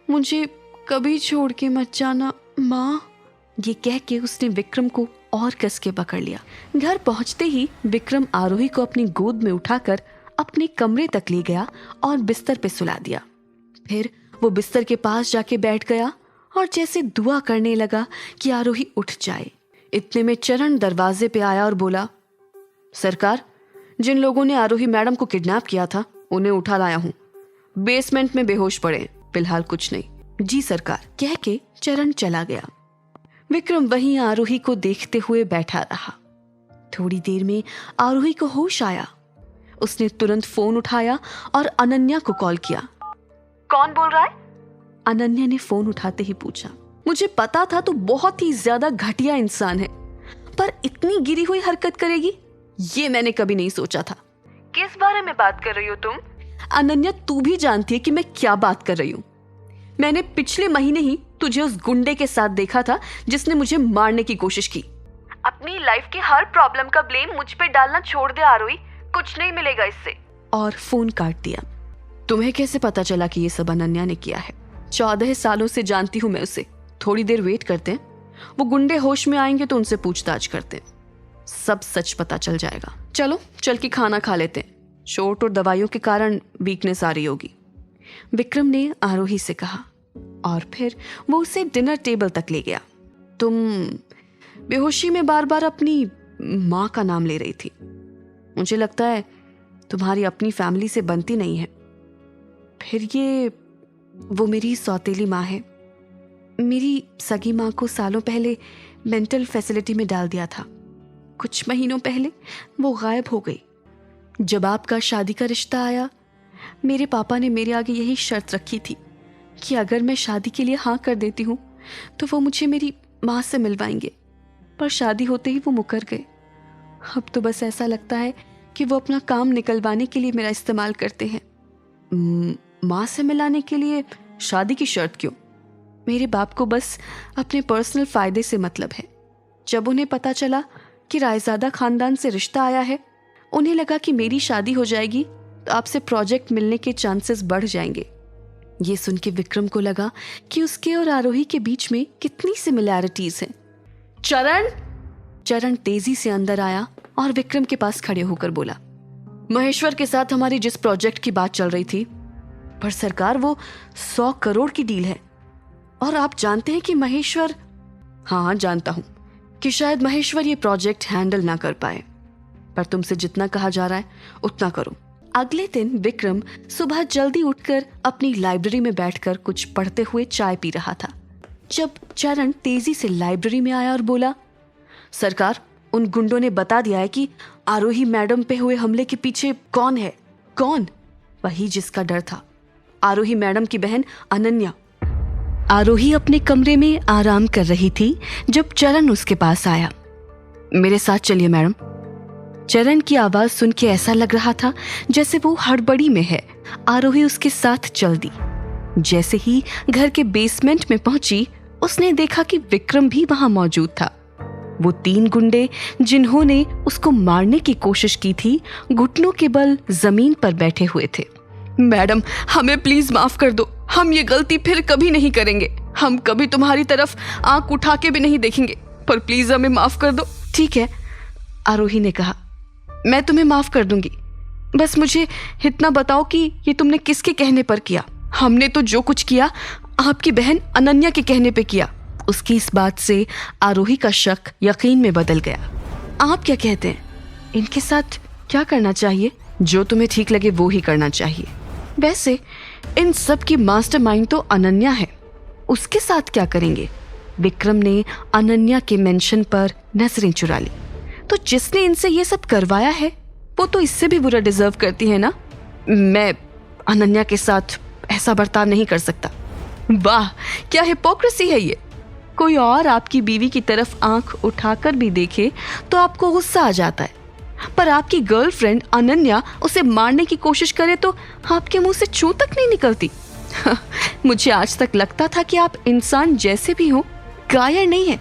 मुझे कभी छोड़ के मत जाना माँ। ये कह के उसने विक्रम को और कस के पकड़ लिया। घर पहुंचते ही विक्रम आरोही को अपनी गोद में उठाकर अपने कमरे तक ले गया और बिस्तर पे सुला दिया। फिर वो बिस्तर के पास जाके बैठ गया और जैसे दुआ करने लगा कि आरोही उठ जाए। इतने में चरण दरवाजे पे आया और बोला, सरकार, जिन लोगों ने आरोही मैडम को किडनैप किया था उन्हें उठा लाया हूँ, बेसमेंट में बेहोश पड़े हैं, फिलहाल कुछ नहीं। जी सरकार, कह के चरण चला गया। विक्रम वहीं आरोही को देखते हुए बैठा रहा। थोड़ी देर में आरोही को होश आया। उसने तुरंत फोन उठाया और अनन्या को कॉल किया। कौन बोल रहा है? अनन्या ने फोन उठाते ही पूछा। मुझे पता था तू बहुत ही ज्यादा घटिया इंसान है, पर इतनी गिरी हुई हरकत करेगी ये मैंने कभी नहीं सोचा था। किस बारे में बात कर रही हो तुम? अनन्या, तू भी जानती है कि मैं क्या बात कर रही हूँ। मैंने पिछले महीने ही तुझे उस गुंडे के साथ देखा था जिसने मुझे मारने की कोशिश की। अपनी लाइफ की हर प्रॉब्लम का ब्लेम मुझ पे डालना छोड़ दे आरोही, कुछ नहीं मिलेगा इससे। और फोन काट दिया। तुम्हें कैसे पता चला कि ये सब अनन्या ने किया है? 14 सालों से जानती हूँ मैं उसे। थोड़ी देर वेट करते हैं, वो गुंडे होश में आएंगे तो उनसे पूछताछ करते हैं, सब सच पता चल जाएगा। चलो चल के खाना खा लेते हैं, चोट और दवाइयों के कारण वीकनेस आ रही होगी, विक्रम ने आरोही से कहा। और फिर वो उसे डिनर टेबल तक ले गया। तुम बेहोशी में बार बार अपनी माँ का नाम ले रही थी, मुझे लगता है तुम्हारी अपनी फैमिली से बनती नहीं है। फिर ये वो मेरी सौतेली माँ है। मेरी सगी माँ को सालों पहले मेंटल फैसिलिटी में डाल दिया था। कुछ महीनों पहले वो गायब हो गई। जब आपका शादी का रिश्ता आया, मेरे पापा ने मेरे आगे यही शर्त रखी थी कि अगर मैं शादी के लिए हाँ कर देती हूँ तो वो मुझे मेरी माँ से मिलवाएंगे, पर शादी होते ही वो मुकर गए। अब तो बस ऐसा लगता है कि वो अपना काम निकलवाने के लिए मेरा इस्तेमाल करते हैं। माँ से मिलाने के लिए शादी की शर्त क्यों? मेरे बाप को बस अपने पर्सनल फायदे से मतलब है। जब उन्हें पता चला कि रायजादा खानदान से रिश्ता आया है, उन्हें लगा कि मेरी शादी हो जाएगी तो आपसे प्रोजेक्ट मिलने के चांसेस बढ़ जाएंगे। ये सुन के विक्रम को लगा कि उसके और आरोही के बीच में कितनी सिमिलैरिटीज हैं। चरण तेजी से अंदर आया और विक्रम के पास खड़े होकर बोला, महेश्वर के साथ हमारी जिस प्रोजेक्ट की बात चल रही थी, पर सरकार वो 100 करोड़ की डील है। और आप जानते हैं कि महेश्वर, हाँ जानता हूं कि शायद महेश्वर ये प्रोजेक्ट हैंडल ना कर पाए, पर तुमसे जितना कहा जा रहा है उतना करो। अगले दिन विक्रम सुबह जल्दी उठकर अपनी लाइब्रेरी में बैठकर कुछ पढ़ते हुए चाय पी रहा था, जब चरण तेजी से लाइब्रेरी में आया और बोला, सरकार, उन गुंडों ने बता दिया है कि आरोही मैडम पे हुए हमले के पीछे कौन है। कौन? वही जिसका डर था, आरोही मैडम की बहन अनन्या। आरोही अपने कमरे में आराम कर रही थी जब चरण उसके पास आया। मेरे साथ चलिए मैडम। चरण की आवाज सुन के ऐसा लग रहा था जैसे वो हड़बड़ी में है। आरोही उसके साथ चल दी। जैसे ही घर के बेसमेंट में पहुंची, उसने देखा कि विक्रम भी वहां मौजूद था। वो 3 गुंडे जिन्होंने उसको मारने की कोशिश की थी, घुटनों के बल जमीन पर बैठे हुए थे। मैडम, हमें प्लीज माफ कर दो, हम ये गलती फिर कभी नहीं करेंगे। हम कभी तुम्हारी तरफ आंख उठा के भी नहीं देखेंगे, पर प्लीज हमें माफ कर दो। ठीक है, आरोही ने कहा, मैं तुम्हें माफ कर दूंगी। बस मुझे इतना बताओ कि ये तुमने किसके कहने पर किया? हमने तो जो कुछ किया आपकी बहन अनन्या के कहने पे किया। उसकी इस बात से आरोही का शक यकीन में बदल गया। आप क्या कहते हैं, इनके साथ क्या करना चाहिए? जो तुम्हें ठीक लगे वो ही करना चाहिए। वैसे इन सब की मास्टरमाइंड तो अनन्या है, उसके साथ क्या करेंगे? विक्रम ने अनन्या के मेंशन पर नजरें चुरा ली। तो जिसने इनसे ये सब करवाया है वो तो इससे भी बुरा डिजर्व करती है ना। मैं अनन्या के साथ ऐसा बर्ताव नहीं कर सकता। वाह, क्या हिपोक्रेसी है ये। कोई और आपकी बीवी की तरफ आंख उठाकर भी देखे तो आपको गुस्सा आ जाता है, पर आपकी गर्लफ्रेंड अनन्या उसे मारने की कोशिश करे तो आपके मुंह से चू तक नहीं निकलती। मुझे आज तक लगता था कि आप इंसान जैसे भी हो कायर नहीं है।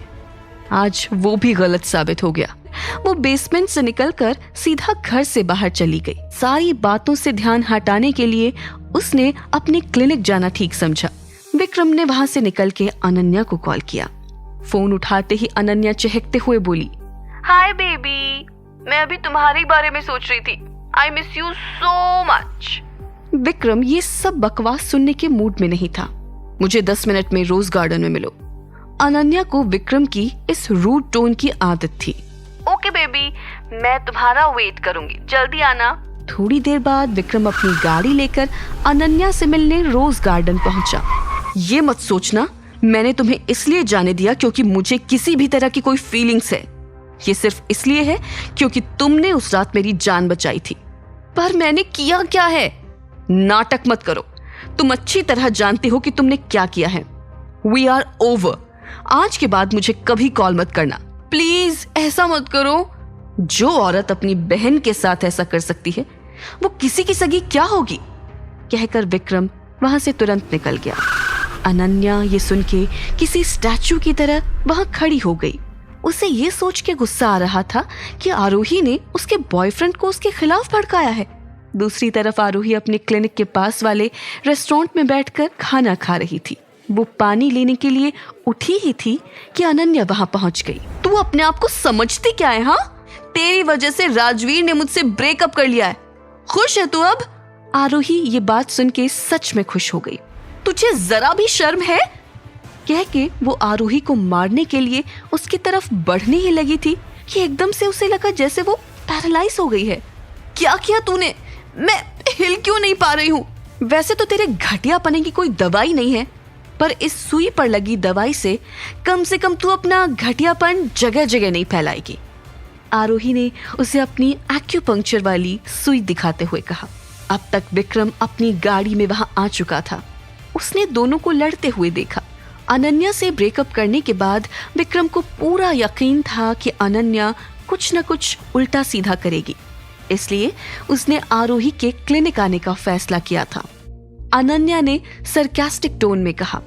आज वो भी गलत साबित हो गया। वो बेसमेंट से निकलकर सीधा घर से बाहर चली गई। सारी बातों से ध्यान हटाने के लिए उसने अपने क्लिनिक जाना ठीक समझा। विक्रम ने वहां से निकल के अनन्या को कॉल किया। फोन उठाते ही अनन्या चहकते हुए बोली, हाय बेबी, मैं अभी तुम्हारे बारे में सोच रही थी। I miss you so much. Vikram ये सब बकवास सुनने के मूड में नहीं था। मुझे 10 मिनट में रोज गार्डन में मिलो। अनन्या को विक्रम की इस रूड टोन की आदत थी। ओके बेबी, मैं तुम्हारा वेट करूंगी, जल्दी आना। थोड़ी देर बाद विक्रम अपनी गाड़ी लेकर अनन्या से मिलने रोज गार्डन पहुंचा। ये मत सोचना मैंने तुम्हें इसलिए जाने दिया क्योंकि मुझे किसी भी तरह की कोई फीलिंग्स है। ये सिर्फ इसलिए है क्योंकि तुमने उस रात मेरी जान बचाई थी। पर मैंने किया क्या है? नाटक मत करो। तुम अच्छी तरह जानते हो कि तुमने क्या किया है। We are over. आज के बाद मुझे कभी कॉल मत करना प्लीज। ऐसा मत करो। जो औरत अपनी बहन के साथ ऐसा कर सकती है वो किसी की सगी क्या होगी? कहकर विक्रम वहां से तुरंत निकल गया। अनन्या ये सुन के किसी स्टैचू की तरह वहां खड़ी हो गई। उसे ये सोच के गुस्सा आ रहा था कि आरोही ने उसके बॉयफ्रेंड को उसके खिलाफ भड़काया है। दूसरी तरफ आरोही अपने क्लिनिक के पास वाले रेस्टोरेंट में बैठकर खाना खा रही थी। वो पानी लेने के लिए उठी ही थी कि अनन्या वहां पहुंच गई। तू अपने आप को समझती क्या है? हाँ, तेरी वजह से राजवीर ने मुझसे ब्रेकअप कर लिया है। खुश है तू अब? आरोही ये बात सुन के सच में खुश हो गई। तुझे जरा भी शर्म है? कह के वो आरोही को मारने के लिए उसकी तरफ बढ़ने ही लगी थी कि एकदम से उसे लगा जैसे वो पैरालाइज हो गई है। क्या किया तूने? मैं हिल क्यों नहीं पा रही हूँ? वैसे तो तेरे घटियापने की कोई दवाई नहीं है, पर इस सुई पर लगी दवाई से कम तू अपना घटियापन जगह जगह नहीं फैलाएगी। आरोही ने उसे अपनी एक्यूपंक्चर वाली सुई दिखाते हुए कहा। अब तक विक्रम अपनी गाड़ी में वहां आ चुका था। उसने दोनों को लड़ते हुए देखा। अनन्या से ब्रेकअप करने के बाद विक्रम को पूरा यकीन था कि अनन्या कुछ न कुछ उल्टा सीधा करेगी, इसलिए उसने आरोही के क्लिनिक आने का फैसला किया था। अनन्या ने सरकास्टिक टोन में कहा,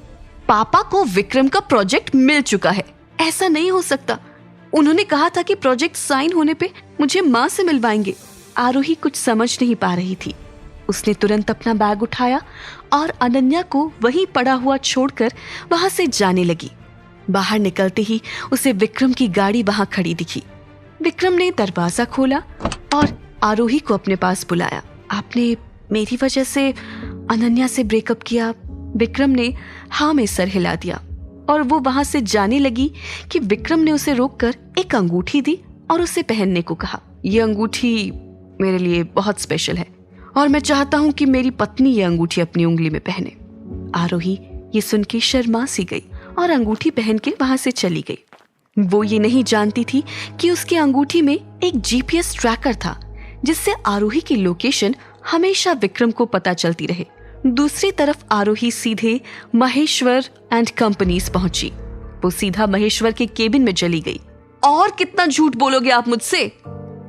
पापा को विक्रम का प्रोजेक्ट मिल चुका है। ऐसा नहीं हो सकता। उन्होंने कहा था कि प्रोजेक्ट साइन होने पे मुझे माँ से मिलवाएंगे। आरोही कुछ समझ नहीं पा रही थी। उसने तुरंत अपना बैग उठाया और अनन्या को वहीं पड़ा हुआ छोड़कर वहां से जाने लगी। बाहर निकलते ही उसे विक्रम की गाड़ी वहां खड़ी दिखी। विक्रम ने दरवाजा खोला और आरोही को अपने पास बुलाया। आपने मेरी वजह से अनन्या से ब्रेकअप किया? विक्रम ने हाँ में सर हिला दिया और वो वहां से जाने लगी कि विक्रम ने उसे रोककर एक अंगूठी दी और उसे पहनने को कहा। यह अंगूठी मेरे लिए बहुत स्पेशल है और मैं चाहता हूं कि मेरी पत्नी ये अंगूठी अपनी उंगली में पहने। आरोही ये सुन के शर्मा सी गई और अंगूठी पहन के वहां से चली गई। वो ये नहीं जानती थी कि उसके अंगूठी में एक जीपीएस ट्रैकर था जिससे आरोही की लोकेशन हमेशा विक्रम को पता चलती रहे। दूसरी तरफ आरोही सीधे महेश्वर एंड कंपनीज पहुंची। वो सीधा महेश्वर के केबिन में चली गई। और कितना झूठ बोलोगे आप मुझसे?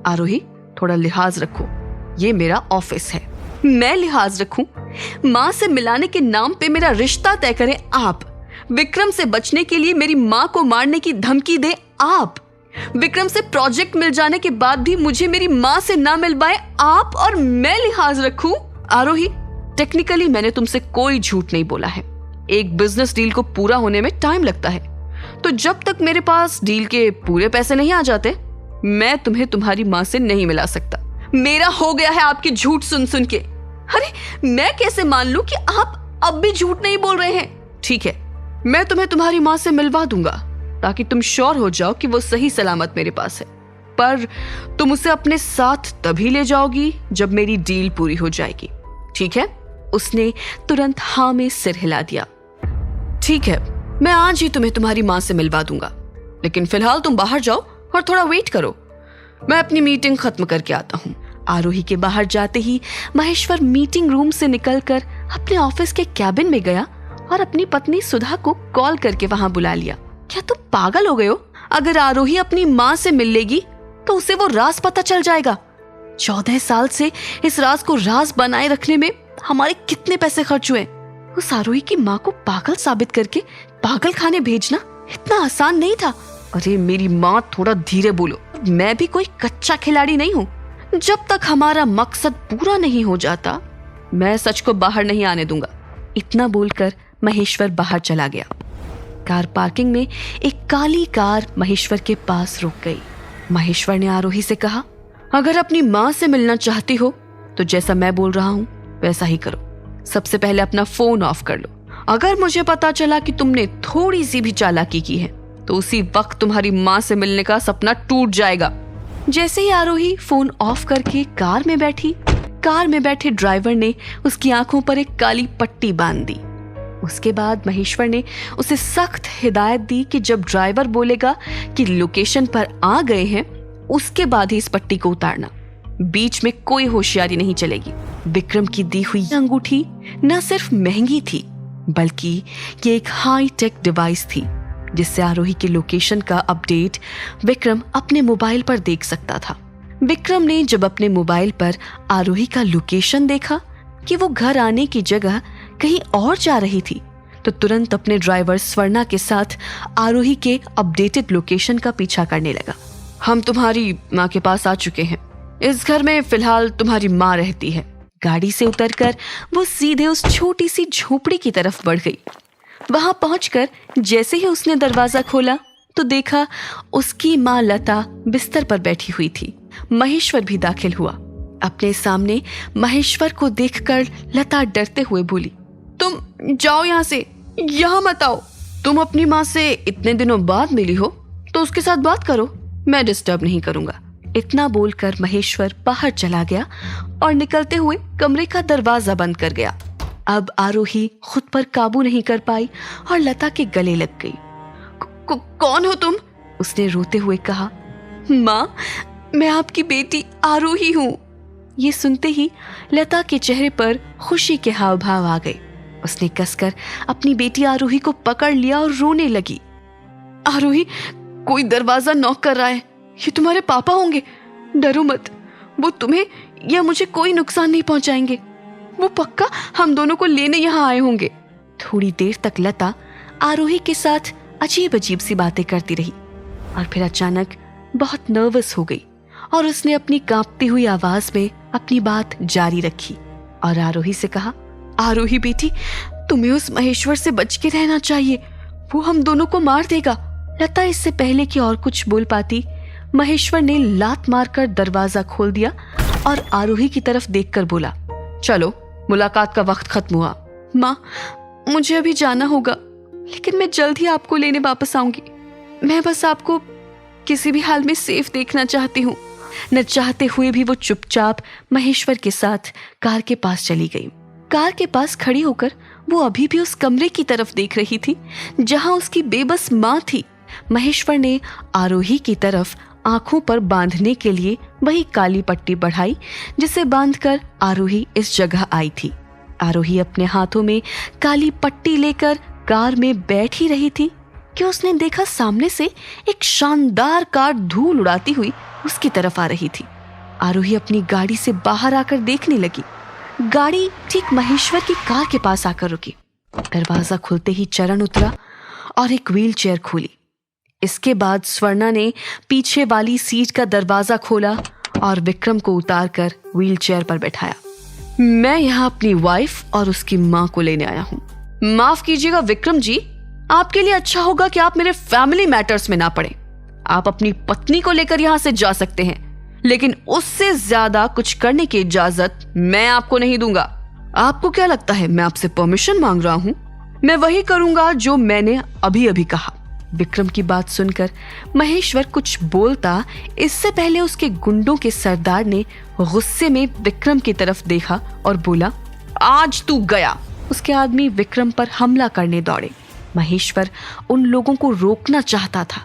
आरोही थोड़ा लिहाज रखो, ये मेरा ऑफिस है। मैं लिहाज रखूं? माँ से मिलाने के नाम पे मेरा रिश्ता तय करें आप। विक्रम से बचने के लिए मेरी माँ को मारने की धमकी दे आप। विक्रम से प्रोजेक्ट मिल जाने के बाद भी मुझे मेरी माँ से ना मिलवाए आप और मैं लिहाज रखूं? आरोही टेक्निकली मैंने तुमसे कोई झूठ नहीं बोला है। एक बिजनेस डील को पूरा होने में टाइम लगता है, तो जब तक मेरे पास डील के पूरे पैसे नहीं आ जाते मैं तुम्हें तुम्हारी माँ से नहीं मिला सकता। मेरा हो गया है आपकी झूठ सुन सुन के। अरे मैं कैसे मान लूं कि आप अब भी झूठ नहीं बोल रहे हैं? ठीक है, मैं तुम्हें तुम्हारी माँ से मिलवा दूंगा ताकि तुम श्योर हो जाओ कि वो सही सलामत मेरे पास है, पर तुम उसे अपने साथ तभी ले जाओगी जब मेरी डील पूरी हो जाएगी, ठीक है? उसने तुरंत हाँ में सिर हिला दिया। ठीक है, मैं आज ही तुम्हें तुम्हारी माँ से मिलवा दूंगा, लेकिन फिलहाल तुम बाहर जाओ और थोड़ा वेट करो, मैं अपनी मीटिंग खत्म करके आता हूँ। आरोही के बाहर जाते ही महेश्वर मीटिंग रूम से निकलकर अपने ऑफिस के कैबिन में गया और अपनी पत्नी सुधा को कॉल करके वहां बुला लिया। क्या तुम पागल हो गए हो? अगर आरोही अपनी माँ से मिल लेगी तो उसे वो राज पता चल जाएगा। 14 साल से इस राज को राज बनाए रखने में हमारे कितने पैसे खर्च हुए, उस आरोही की माँ को पागल साबित करके पागल खाने भेजना इतना आसान नहीं था। अरे मेरी माँ, थोड़ा धीरे बोलो। मैं भी कोई कच्चा खिलाड़ी नहीं हूँ। जब तक हमारा मकसद पूरा नहीं हो जाता, मैं सच को बाहर नहीं आने दूंगा। इतना बोलकर महेश्वर बाहर चला गया। कार पार्किंग में एक काली कार महेश्वर के पास रुक गई। महेश्वर ने आरोही से कहा, अगर अपनी माँ से मिलना चाहती हो तो जैसा मैं बोल रहा हूँ वैसा ही करो। सबसे पहले अपना फोन ऑफ कर लो। अगर मुझे पता चला कि तुमने थोड़ी सी भी चालाकी की है तो उसी वक्त तुम्हारी माँ से मिलने का सपना टूट जाएगा। जैसे ही आरोही फोन ऑफ करके कार में बैठी, कार में बैठे ड्राइवर ने उसकी आंखों पर एक काली पट्टी बांध दी। उसके बाद महेश्वर ने उसे सख्त हिदायत दी कि जब ड्राइवर बोलेगा कि लोकेशन पर आ गए हैं, उसके बाद ही इस पट्टी को उतारना। बीच में कोई होशियारी नहीं चलेगी। विक्रम की दी हुई अंगूठी न सिर्फ महंगी थी, बल्कि ये एक हाई टेक डिवाइस थी जिससे आरोही के लोकेशन का अपडेट विक्रम अपने मोबाइल पर देख सकता था। विक्रम ने जब अपने मोबाइल पर आरोही का लोकेशन देखा कि वो घर आने की जगह कहीं और जा रही थी, तो तुरंत अपने ड्राइवर स्वर्णा के साथ आरोही के अपडेटेड लोकेशन का पीछा करने लगा। हम तुम्हारी माँ के पास आ चुके हैं। इस घर में फिलहाल तुम्हारी माँ रहती है। गाड़ी से उतरकर वो सीधे उस छोटी सी झोपड़ी की तरफ बढ़ गई। वहां पहुंचकर जैसे ही उसने दरवाजा खोला तो देखा उसकी माँ लता बिस्तर पर बैठी हुई थी। महेश्वर भी दाखिल हुआ। अपने सामने महेश्वर को देखकर लता डरते हुए बोली, तुम जाओ यहाँ से, यहाँ मत आओ। तुम अपनी माँ से इतने दिनों बाद मिली हो तो उसके साथ बात करो, मैं डिस्टर्ब नहीं करूंगा। इतना बोलकर महेश्वर बाहर चला गया और निकलते हुए कमरे का दरवाजा बंद कर गया। अब आरोही खुद पर काबू नहीं कर पाई और लता के गले लग गई। कौन हो तुम? उसने रोते हुए कहा। माँ, मैं आपकी बेटी आरोही हूँ। ये सुनते ही लता के चेहरे पर खुशी के हाव भाव आ गए। उसने कसकर अपनी बेटी आरोही को पकड़ लिया और रोने लगी। आरोही, कोई दरवाजा नॉक कर रहा है। ये तुम्हारे पापा होंगे। डरो मत, वो तुम्हें या मुझे कोई नुकसान नहीं पहुंचाएंगे। वो पक्का हम दोनों को लेने यहाँ आए होंगे। थोड़ी देर तक लता आरोही के साथ अजीब अजीब सी बातें करती रही और फिर अचानक बहुत नर्वस हो गई और उसने अपनी कांपती हुई आवाज में अपनी बात जारी रखी और आरोही से कहा, आरोही बेटी, तुम्हें उस महेश्वर से बच के रहना चाहिए। वो हम दोनों को मार देगा। लता इससे पहले कि और कुछ बोल पाती, महेश्वर ने लात मारकर दरवाजा खोल दिया और आरोही की तरफ देखकर बोला, चलो, मुलाकात का वक्त खत्म हुआ। माँ, मुझे अभी जाना होगा, लेकिन मैं जल्द ही आपको लेने वापस आऊंगी। मैं बस आपको किसी भी हाल में सेफ देखना चाहती हूँ। न चाहते हुए भी वो चुपचाप महेश्वर के साथ कार के पास चली गई। कार के पास खड़ी होकर वो अभी भी उस कमरे की तरफ देख रही थी जहां उसकी बेबस माँ थी। महेश्वर ने आरोही की तरफ आंखों पर बांधने के लिए वही काली पट्टी बढ़ाई जिसे बांधकर आरोही इस जगह आई थी। आरोही अपने हाथों में काली पट्टी लेकर कार में बैठ ही रही थी कि उसने देखा सामने से एक शानदार कार धूल उड़ाती हुई उसकी तरफ आ रही थी। आरोही अपनी गाड़ी से बाहर आकर देखने लगी। गाड़ी ठीक महेश्वर की कार के पास आकर रुकी। दरवाजा खुलते ही चरण उतरा और एक व्हील चेयर खोली। इसके बाद स्वर्णा ने पीछे वाली सीट का दरवाजा खोला और विक्रम को उतारकर व्हील चेयर पर बैठाया। मैं यहाँ अपनी वाइफ और उसकी माँ को लेने आया हूँ। माफ कीजिएगा विक्रम जी, आपके लिए अच्छा होगा कि आप मेरे फैमिली मैटर्स में ना पड़े। आप अपनी पत्नी को लेकर यहाँ से जा सकते हैं, लेकिन उससे ज्यादा कुछ करने की इजाजत मैं आपको नहीं दूंगा। आपको क्या लगता है मैं आपसे परमिशन मांग रहा हूँ? मैं वही करूंगा जो मैंने अभी अभी कहा। विक्रम की बात सुनकर महेश्वर कुछ बोलता इससे पहले उसके गुंडों के सरदार ने गुस्से में विक्रम की तरफ देखा और बोला, आज तू गया। उसके आदमी विक्रम पर हमला करने दौड़े। महेश्वर उन लोगों को रोकना चाहता था,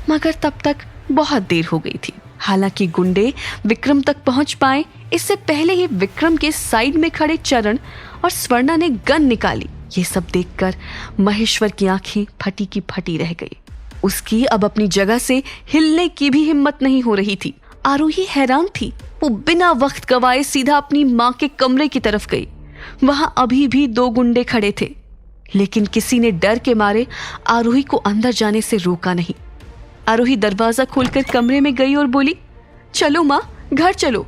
मगर तब तक बहुत देर हो गई थी। हालांकि गुंडे विक्रम तक पहुंच पाए इससे पहले ही विक्रम के साइड में खड़े चरण और स्वर्णा ने गन निकाली। ये सब देखकर महेश्वर की आंखें फटी की फटी रह गई। उसकी अब अपनी जगह से हिलने की भी हिम्मत नहीं हो रही थी। आरोही हैरान थी। वो बिना वक्त गवाए सीधा अपनी माँ के कमरे की तरफ गई। वहां अभी भी 2 गुंडे खड़े थे। लेकिन किसी ने डर के मारे आरोही को अंदर जाने से रोका नहीं। आरोही दरवाजा खोलकर कमरे में गई और बोली, चलो माँ, घर चलो।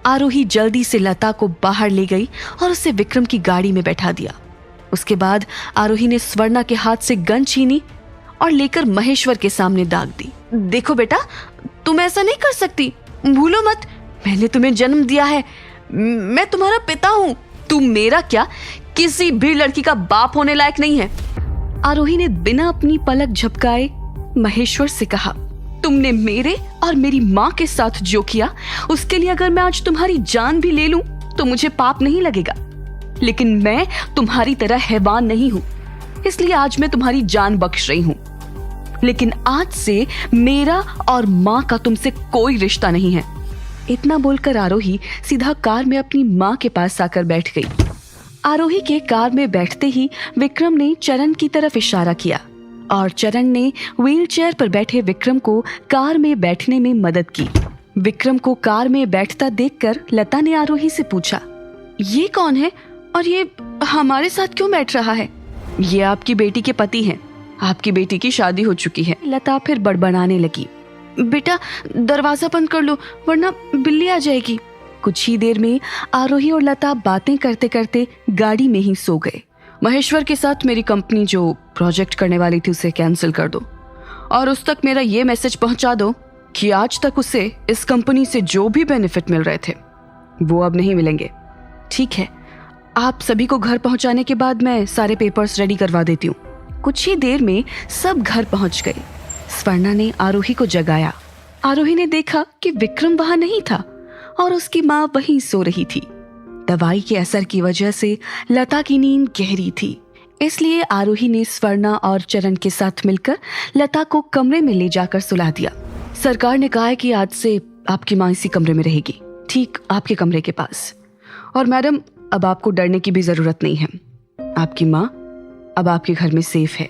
आरोही जल्दी से लता को बाहर ले गई और उसे विक्रम की गाड़ी में बैठा दिया। उसके बाद आरोही ने स्वर्णा के हाथ से गन छीनी और लेकर महेश्वर के सामने दाग दी। देखो बेटा, तुम ऐसा नहीं कर सकती, भूलो मत, मैंने तुम्हें जन्म दिया है, मैं तुम्हारा पिता हूं। तुम मेरा क्या, किसी भी लड़की का बाप होने लायक नहीं है। आरोही ने बिना अपनी पलक झपकाए महेश्वर से कहा, तुमने मेरे और मेरी माँ के साथ जो किया, उसके लिए अगर मैं आज तुम्हारी जान भी ले लूं तो मुझे पाप नहीं लगेगा। लेकिन मैं तुम्हारी तरह हैवान नहीं हूं, इसलिए आज मैं तुम्हारी जान बख्श रही हूं। लेकिन आज से मेरा और माँ का तुमसे कोई रिश्ता नहीं है। इतना बोलकर आरोही सीधा कार में अपनी माँ के पास आकर बैठ गई। आरोही के कार में बैठते ही विक्रम ने चरण की तरफ इशारा किया और चरण ने व्हीलचेयर पर बैठे विक्रम को कार में बैठने में मदद की। विक्रम को कार में बैठता देखकर लता ने आरोही से पूछा, ये कौन है और ये हमारे साथ क्यों बैठ रहा है? ये आपकी बेटी के पति हैं, आपकी बेटी की शादी हो चुकी है। लता फिर बड़बड़ाने लगी, बेटा दरवाजा बंद कर लो वरना बिल्ली आ जाएगी। कुछ ही देर में आरोही और लता बातें करते करते गाड़ी में ही सो गए। महेश्वर के साथ मेरी कंपनी जो प्रोजेक्ट करने वाली थी उसे कैंसिल कर दो और उस तक मेरा ये मैसेज पहुंचा दो कि आज तक उसे इस कंपनी से जो भी बेनिफिट मिल रहे थे वो अब नहीं मिलेंगे। ठीक है, आप सभी को घर पहुंचाने के बाद मैं सारे पेपर्स रेडी करवा देती हूँ। कुछ ही देर में सब घर पहुंच गए। स्वर्णा ने आरोही को जगाया। आरोही ने देखा कि विक्रम वहां नहीं था और उसकी माँ वहीं सो रही थी। दवाई के असर की वजह से लता की नींद गहरी थी, इसलिए आरोही ने स्वर्णा और चरण के साथ मिलकर लता को कमरे में ले जाकर सुला दिया। सरकार ने कहा है कि आज से आपकी माँ इसी कमरे में रहेगी, ठीक आपके कमरे के पास। और मैडम, अब आपको डरने की भी जरूरत नहीं है, आपकी माँ अब आपके घर में सेफ है।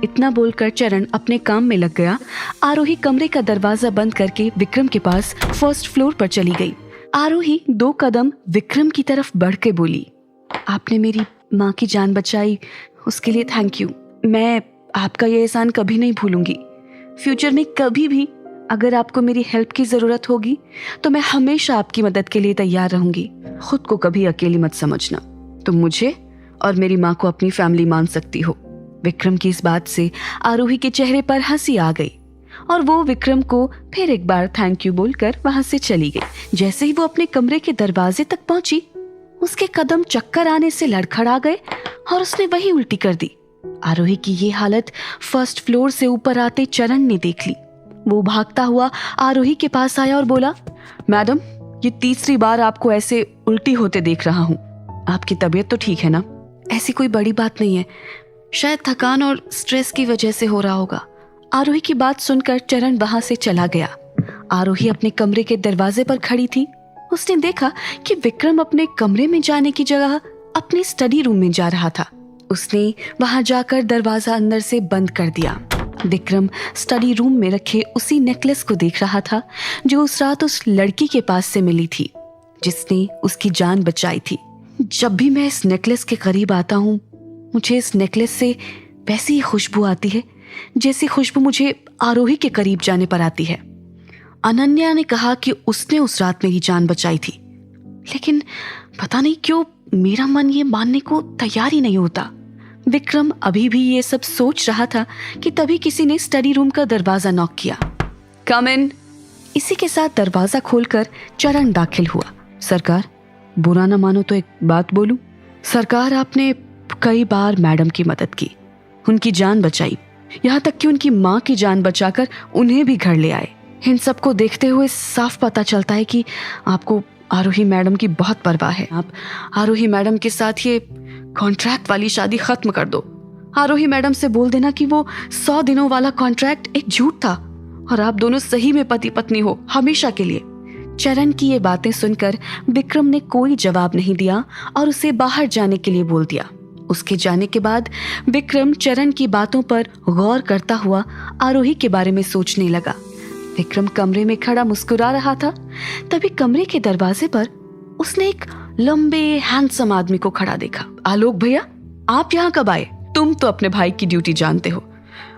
इतना बोलकर चरण अपने काम में लग गया। आरोही कमरे का दरवाजा बंद करके विक्रम के पास फर्स्ट फ्लोर पर चली गई। आरोही 2 कदम विक्रम की तरफ बढ़ के बोली, आपने मेरी माँ की जान बचाई, उसके लिए थैंक यू। मैं आपका ये एहसान कभी नहीं भूलूंगी। फ्यूचर में कभी भी अगर आपको मेरी हेल्प की जरूरत होगी तो मैं हमेशा आपकी मदद के लिए तैयार रहूंगी। खुद को कभी अकेली मत समझना, तुम मुझे और मेरी माँ को अपनी फैमिली मान सकती हो। विक्रम की इस बात से आरोही के चेहरे पर हंसी आ गई और वो विक्रम को फिर एक बार थैंक यू बोलकर वहां से चली गई। जैसे ही वो अपने कमरे के दरवाजे तक पहुंची, उसके कदम चक्कर आने से लड़खड़ा गए और उसने वही उल्टी कर दी। आरोही की ये हालत फर्स्ट फ्लोर से ऊपर आते चरण ने देख ली। वो भागता हुआ आरोही के पास आया और बोला, मैडम, ये 3री बार आपको ऐसे उल्टी होते देख रहा हूँ, आपकी तबीयत तो ठीक है ना? ऐसी कोई बड़ी बात नहीं है, शायद थकान और स्ट्रेस की वजह से हो रहा होगा। आरोही की बात सुनकर चरण वहां से चला गया। आरोही अपने कमरे के दरवाजे पर खड़ी थी। उसने देखा कि विक्रम अपने कमरे में जाने की जगह अपने स्टडी रूम में जा रहा था। उसने वहां जाकर दरवाजा अंदर से बंद कर दिया। विक्रम स्टडी रूम में रखे उसी नेकलेस को देख रहा था जो उस रात उस लड़की के पास से मिली थी जिसने उसकी जान बचाई थी। जब भी मैं इस नेकलेस के करीब आता हूँ, मुझे इस नेकलेस से वैसी ही खुशबू आती है जैसी खुशबू मुझे आरोही के करीब जाने पर आती है। अनन्या ने कहा कि उसने उस रात मेरी जान बचाई थी, लेकिन पता नहीं क्यों मेरा मन ये मानने को तैयार ही नहीं होता। विक्रम अभी भी ये सब सोच रहा था कि तभी किसी ने स्टडी रूम का दरवाजा नॉक किया। कम इन। इसी के साथ दरवाजा खोलकर चरण दाखिल हुआ। सरकार, बुरा न मानो तो एक बात बोलूं? सरकार, आपने कई बार मैडम की मदद की, उनकी जान बचाई, यहाँ तक कि उनकी माँ की जान बचाकर उन्हें भी घर ले आए। इन सबको देखते हुए साफ पता चलता है कि आपको आरोही मैडम की बहुत परवाह है। आप आरोही मैडम के साथ ये कॉन्ट्रैक्ट वाली शादी खत्म कर दो। आरोही मैडम से बोल देना कि वो 100 दिनों वाला कॉन्ट्रैक्ट एक झूठ था और आप दोनों सही में पति पत्नी हो हमेशा के लिए। चरण की ये बातें सुनकर विक्रम ने कोई जवाब नहीं दिया और उसे बाहर जाने के लिए बोल दिया। उसके जाने के बाद विक्रम चरण की बातों पर गौर करता हुआ आरोही के बारे में सोचने लगा। विक्रम कमरे में खड़ा मुस्कुरा रहा था, तभी कमरे के दरवाजे पर उसने एक लंबे हैंडसम आदमी को खड़ा देखा। आलोक भैया, आप यहाँ कब आए? तुम तो अपने भाई की ड्यूटी जानते हो।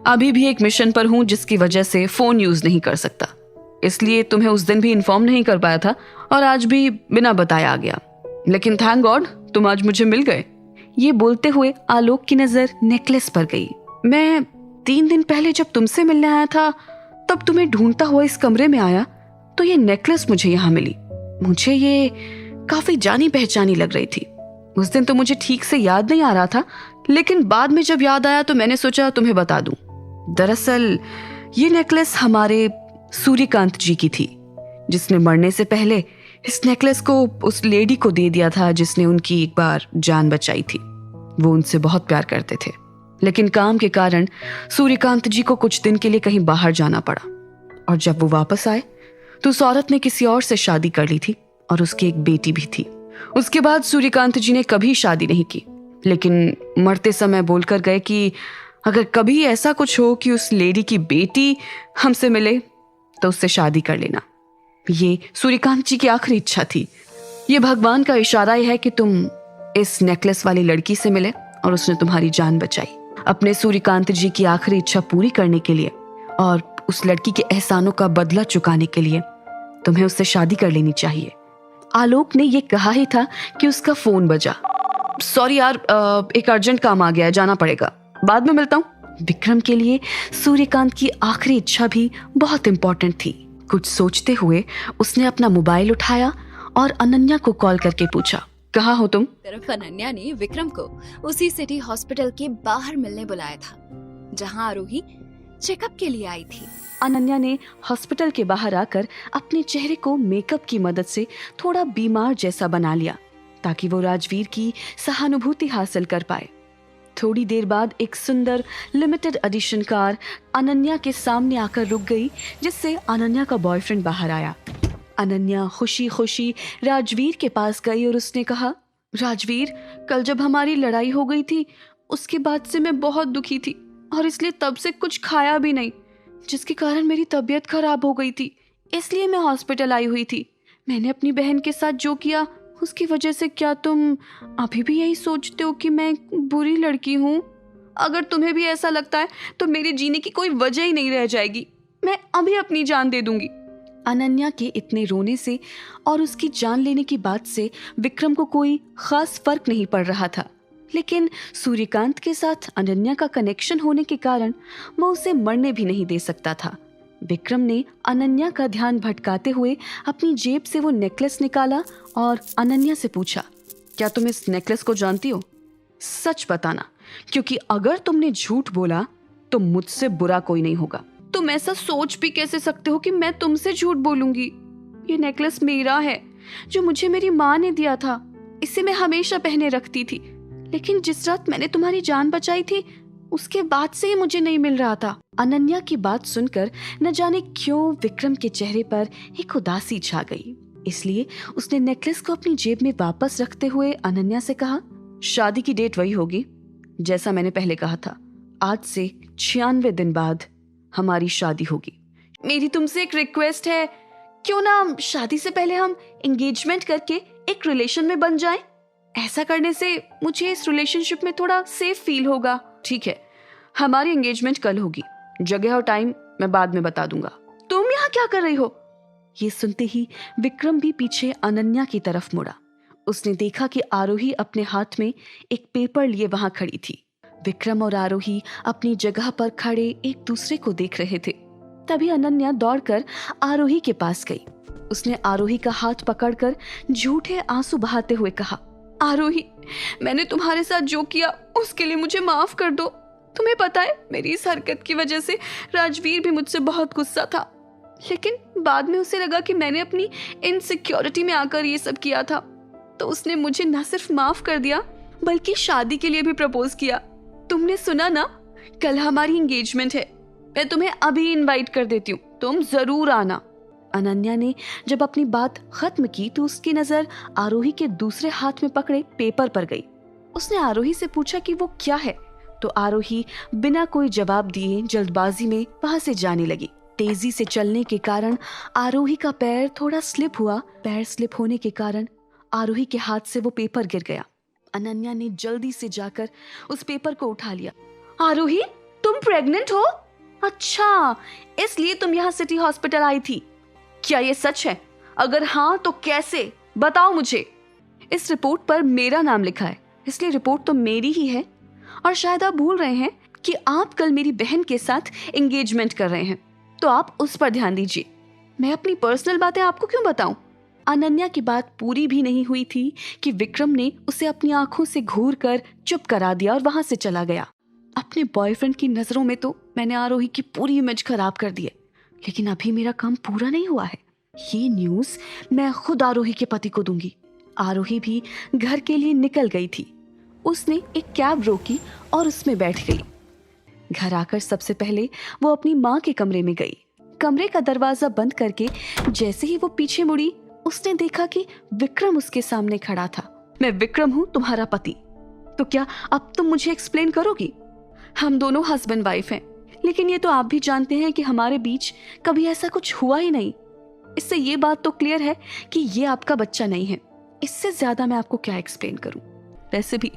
अभी भी एक मिशन पर हूं जिसकी वजह से फोन यूज नहीं कर सकता, इसलिए तुम्हें उस दिन भी इन्फॉर्म नहीं कर पाया था और आज भी बिना बताया आ गया। लेकिन थैंक गॉड तुम आज मुझे मिल गए। ये बोलते हुए आलोक की नजर नेकलेस पर गई। मैं 3 दिन पहले जब तुमसे मिलने आया था तब तुम्हें ढूंढता हुआ इस कमरे में आया तो ये नेकलेस मुझे यहाँ मिली। मुझे ये काफी जानी पहचानी लग रही थी। उस दिन तो मुझे ठीक से याद नहीं आ रहा था, लेकिन बाद में जब याद आया तो मैंने सोचा तुम्हें बता दूं। दरअसल ये नेकलेस हमारे सूर्यकांत जी की थी, जिसने मरने से पहले इस नेकलेस को उस लेडी को दे दिया था जिसने उनकी एक बार जान बचाई थी। वो उनसे बहुत प्यार करते थे, लेकिन काम के कारण सूर्यकांत जी को कुछ दिन के लिए कहीं बाहर जाना पड़ा और जब वो वापस आए तो उस औरत ने किसी और से शादी कर ली थी और उसकी एक बेटी भी थी। उसके बाद सूर्यकांत जी ने कभी शादी नहीं की, लेकिन मरते समय बोलकर गए कि अगर कभी ऐसा कुछ हो कि उस लेडी की बेटी हमसे मिले तो उससे शादी कर लेना। ये सूर्यकांत जी की आखिरी इच्छा थी। ये भगवान का इशारा है कि तुम इस नेकलेस वाली लड़की से मिले और उसने तुम्हारी जान बचाई। अपने सूर्यकांत जी की आखिरी इच्छा पूरी करने के लिए और उस लड़की के एहसानों का बदला चुकाने के लिए तुम्हें उससे शादी कर लेनी चाहिए। आलोक ने ये कहा ही था कि उसका फोन बजा। सॉरी यार, एक अर्जेंट काम आ गया है, जाना पड़ेगा, बाद में मिलता हूँ। विक्रम के लिए सूर्यकांत की आखिरी इच्छा भी बहुत इंपॉर्टेंट थी। कुछ सोचते हुए उसने अपना मोबाइल उठाया और अनन्या को कॉल करके पूछा, कहाँ हो तुम? तरफ अनन्या ने विक्रम को उसी सिटी हॉस्पिटल के बाहर मिलने बुलाया था जहां आरोही चेकअप के लिए आई थी। अनन्या ने हॉस्पिटल के बाहर आकर अपने चेहरे को मेकअप की मदद से थोड़ा बीमार जैसा बना लिया ताकि वो राजवीर की सहानुभूति हासिल कर पाए। थोड़ी देर बाद एक सुंदर लिमिटेड एडिशन कार अनन्या के सामने आकर रुक गई, जिससे अनन्या का बॉयफ्रेंड बाहर आया। अनन्या खुशी खुशी राजवीर के पास गई और उसने कहा, राजवीर, कल जब हमारी लड़ाई हो गई थी उसके बाद से मैं बहुत दुखी थी और इसलिए तब से कुछ खाया भी नहीं, जिसके कारण मेरी तबीयत खराब हो गई थी, इसलिए मैं हॉस्पिटल आई हुई थी। मैंने अपनी बहन के साथ जो किया उसकी वजह से क्या तुम अभी भी यही सोचते हो कि मैं बुरी लड़की हूँ? अगर तुम्हें भी ऐसा लगता है तो मेरे जीने की कोई वजह ही नहीं रह जाएगी। मैं अभी अपनी जान दे दूंगी। अनन्या के इतने रोने से और उसकी जान लेने की बात से विक्रम को कोई खास फर्क नहीं पड़ रहा था, लेकिन सूर्यकांत के साथ अनन्या का कनेक्शन होने के कारण वो उसे मरने भी नहीं दे सकता था। विक्रम ने अनन्या का ध्यान भटकाते हुए अपनी जेब से वो नेकलेस निकाला और अनन्या से पूछा, क्या तुम इस नेकलेस को जानती हो? सच बताना, क्योंकि अगर तुमने झूठ बोला तो मुझसे बुरा कोई नहीं होगा। तुम ऐसा सोच भी कैसे सकते हो कि मैं तुमसे झूठ बोलूंगी? ये नेकलेस मेरा है, जो मुझे मेरी माँ ने दिया था। इसे मैं हमेशा पहने रखती थी, लेकिन जिस रात मैंने तुम्हारी जान बचाई थी उसके बाद से ही मुझे नहीं मिल रहा था। अनन्या की बात सुनकर न जाने क्यों विक्रम के चेहरे पर एक उदासी छा गई, इसलिए उसने नेकलेस को अपनी जेब में वापस रखते हुए अनन्या से कहा, शादी की डेट वही होगी जैसा मैंने पहले कहा था। आज से 96 दिन बाद हमारी शादी होगी। मेरी तुमसे एक रिक्वेस्ट है, क्यों ना शादी से पहले हम एंगेजमेंट करके एक रिलेशन में बन जाएं? ऐसा करने से मुझे इस रिलेशनशिप में थोड़ा सेफ फील होगा। ठीक है, हमारी एंगेजमेंट कल होगी, जगह और टाइम मैं बाद में बता दूंगा। तुम यहाँ क्या कर रही हो? ये सुनते ही विक्रम भी पीछे अनन्या की तरफ मुड़ा। उसने देखा कि आरोही अपने हाथ में एक पेपर लिए वहां खड़ी थी। विक्रम और आरोही अपनी जगह पर खड़े एक दूसरे को देख रहे थे। तभी अनन्या दौड़कर आरोही के पास गई। उसने आरोही का हाथ पकड़कर झूठे आंसू बहाते हुए कहा, आरोही, मैंने तुम्हारे साथ जो किया उसके लिए मुझे माफ कर दो। तुम्हें पता है, मेरी इस हरकत की वजह से राजवीर भी मुझसे बहुत गुस्सा था, लेकिन बाद में उसे लगा कि मैंने अपनी इनसिक्योरिटी में आकर ये सब किया था, तो उसने मुझे न सिर्फ माफ कर दिया बल्कि शादी के लिए भी प्रपोज किया। तुमने सुना ना, कल हमारी एंगेजमेंट है। मैं तुम्हें अभी इनवाइट कर देती हूँ, तुम जरूर आना। अनन्या ने जब अपनी बात खत्म की तो उसकी नजर आरोही के दूसरे हाथ में पकड़े पेपर पर गई। उसने आरोही से पूछा कि वो क्या है, तो आरोही बिना कोई जवाब दिए जल्दबाजी में वहां से जाने लगी। तेजी से चलने के कारण आरोही का पैर थोड़ा स्लिप हुआ। पैर स्लिप होने के कारण आरोही के हाथ से वो पेपर गिर गया। अनन्या ने जल्दी से जाकर उस पेपर को उठा लिया। आरोही, तुम प्रेग्नेंट हो? अच्छा, इसलिए तुम यहाँ सिटी हॉस्पिटल आई थी। क्या ये सच है? अगर हाँ तो कैसे, बताओ मुझे। इस रिपोर्ट पर मेरा नाम लिखा है, इसलिए रिपोर्ट तो मेरी ही है। और शायद आप भूल रहे हैं कि आप कल मेरी बहन के साथ एंगेजमेंट कर रहे हैं, तो आप उस पर ध्यान दीजिए। मैं अपनी पर्सनल बातें आपको क्यों बताऊं? अनन्या की बात पूरी भी नहीं हुई थी कि विक्रम ने उसे अपनी आंखों से घूर कर चुप करा दिया और वहां से चला गया। अपने बॉयफ्रेंड की नजरों में तो मैंने आरोही की पूरी इमेज खराब कर दी है, लेकिन अभी मेरा काम पूरा नहीं हुआ है। ये न्यूज मैं खुद आरोही के पति को दूंगी। आरोही भी घर के लिए निकल गई थी। उसने एक कैब रोकी और उसमें बैठ गई। घर आकर सबसे पहले वो अपनी माँ के कमरे में गई। कमरे का दरवाजा बंद करके जैसे ही वो पीछे मुड़ी, उसने देखा कि विक्रम उसके सामने खड़ा था। मैं विक्रम हूँ, तुम्हारा पति। तो क्या अब तुम मुझे एक्सप्लेन करोगी? हम दोनों हस्बैंड वाइफ हैं, लेकिन ये तो आप भी जानते हैं कि हमारे बीच कभी ऐसा कुछ हुआ ही नहीं। इससे ये बात तो क्लियर है कि ये आपका बच्चा नहीं है। इससे ज्यादा मैं आपको क्या एक्सप्लेन करूं? वैसे भी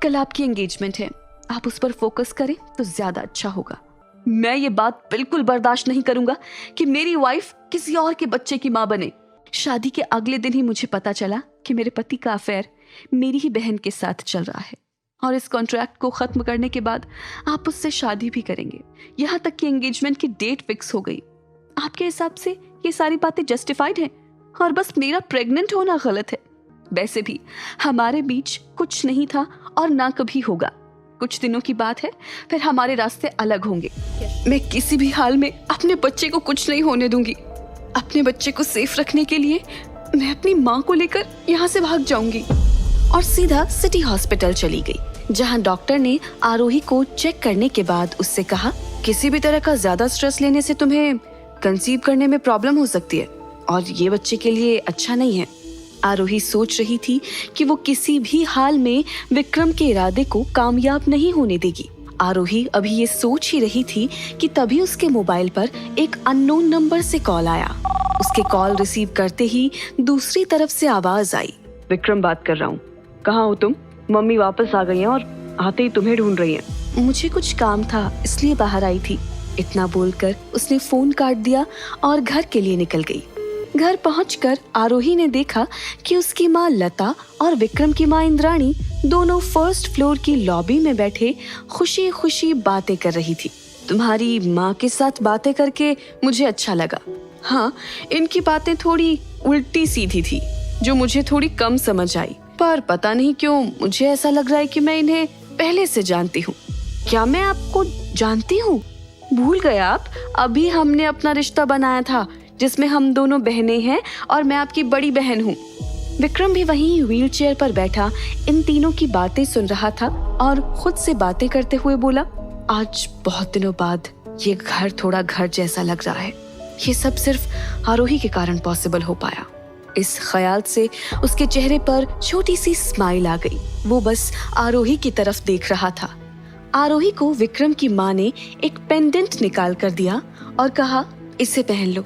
कल आपकी एंगेजमेंट है, आप उस पर फोकस करें तो ज्यादा अच्छा होगा। मैं ये बात बिल्कुल बर्दाश्त नहीं करूंगा कि मेरी वाइफ किसी और के बच्चे की माँ बने। शादी के अगले दिन ही मुझे पता चला कि मेरे पति का अफेयर मेरी ही बहन के साथ चल रहा है, और इस कॉन्ट्रैक्ट को खत्म करने के बाद आप उससे शादी भी करेंगे। यहाँ तक कि एंगेजमेंट की डेट फिक्स हो गई। आपके हिसाब से ये सारी बातें जस्टिफाइड हैं, और बस मेरा प्रेग्नेंट होना गलत है। वैसे भी हमारे बीच कुछ नहीं था और ना कभी होगा। कुछ दिनों की बात है, फिर हमारे रास्ते अलग होंगे। मैं किसी भी हाल में अपने बच्चे को कुछ नहीं होने दूंगी। अपने बच्चे को सेफ रखने के लिए मैं अपनी माँ को लेकर यहाँ से भाग जाऊंगी। और सीधा सिटी हॉस्पिटल चली गई, जहाँ डॉक्टर ने आरोही को चेक करने के बाद उससे कहा, किसी भी तरह का ज्यादा स्ट्रेस लेने से तुम्हें कंसीव करने में प्रॉब्लम हो सकती है, और ये बच्चे के लिए अच्छा नहीं है। आरोही सोच रही थी कि वो किसी भी हाल में विक्रम के इरादे को कामयाब नहीं होने देगी। आरोही अभी ये सोच ही रही थी कि तभी उसके मोबाइल पर एक अननोन नंबर से कॉल आया। उसके कॉल रिसीव करते ही दूसरी तरफ से आवाज आई, विक्रम बात कर रहा हूँ, कहाँ हो तुम? मम्मी वापस आ गई हैं और आते ही तुम्हें ढूंढ रही हैं। मुझे कुछ काम था, इसलिए बाहर आई थी। इतना बोलकर उसने फोन काट दिया और घर के लिए निकल गई। घर पहुंचकर आरोही ने देखा कि उसकी माँ लता और विक्रम की माँ इंद्राणी दोनों फर्स्ट फ्लोर की लॉबी में बैठे खुशी खुशी बातें कर रही थी। तुम्हारी माँ के साथ बातें करके मुझे अच्छा लगा। हाँ, इनकी बातें थोड़ी उल्टी सीधी थी, जो मुझे थोड़ी कम समझ आई, पर पता नहीं क्यों मुझे ऐसा लग रहा है कि मैं इन्हें पहले से जानती हूँ। क्या मैं आपको जानती हूँ? भूल गए आप? अभी हमने अपना रिश्ता बनाया था, जिसमें हम दोनों बहनें हैं और मैं आपकी बड़ी बहन हूँ। विक्रम भी वहीं व्हीलचेयर पर बैठा इन तीनों की बातें सुन रहा था और खुद से बातें करते हुए बोला, आज बहुत दिनों बाद ये घर थोड़ा घर जैसा लग रहा है। ये सब सिर्फ आरोही के कारण पॉसिबल हो पाया। इस ख्याल से उसके चेहरे पर छोटी सी स्माइल आ गई। वो बस आरोही की तरफ देख रहा था। आरोही को विक्रम की माँ ने एक पेंडेंट निकाल कर दिया और कहा, इसे पहन लो,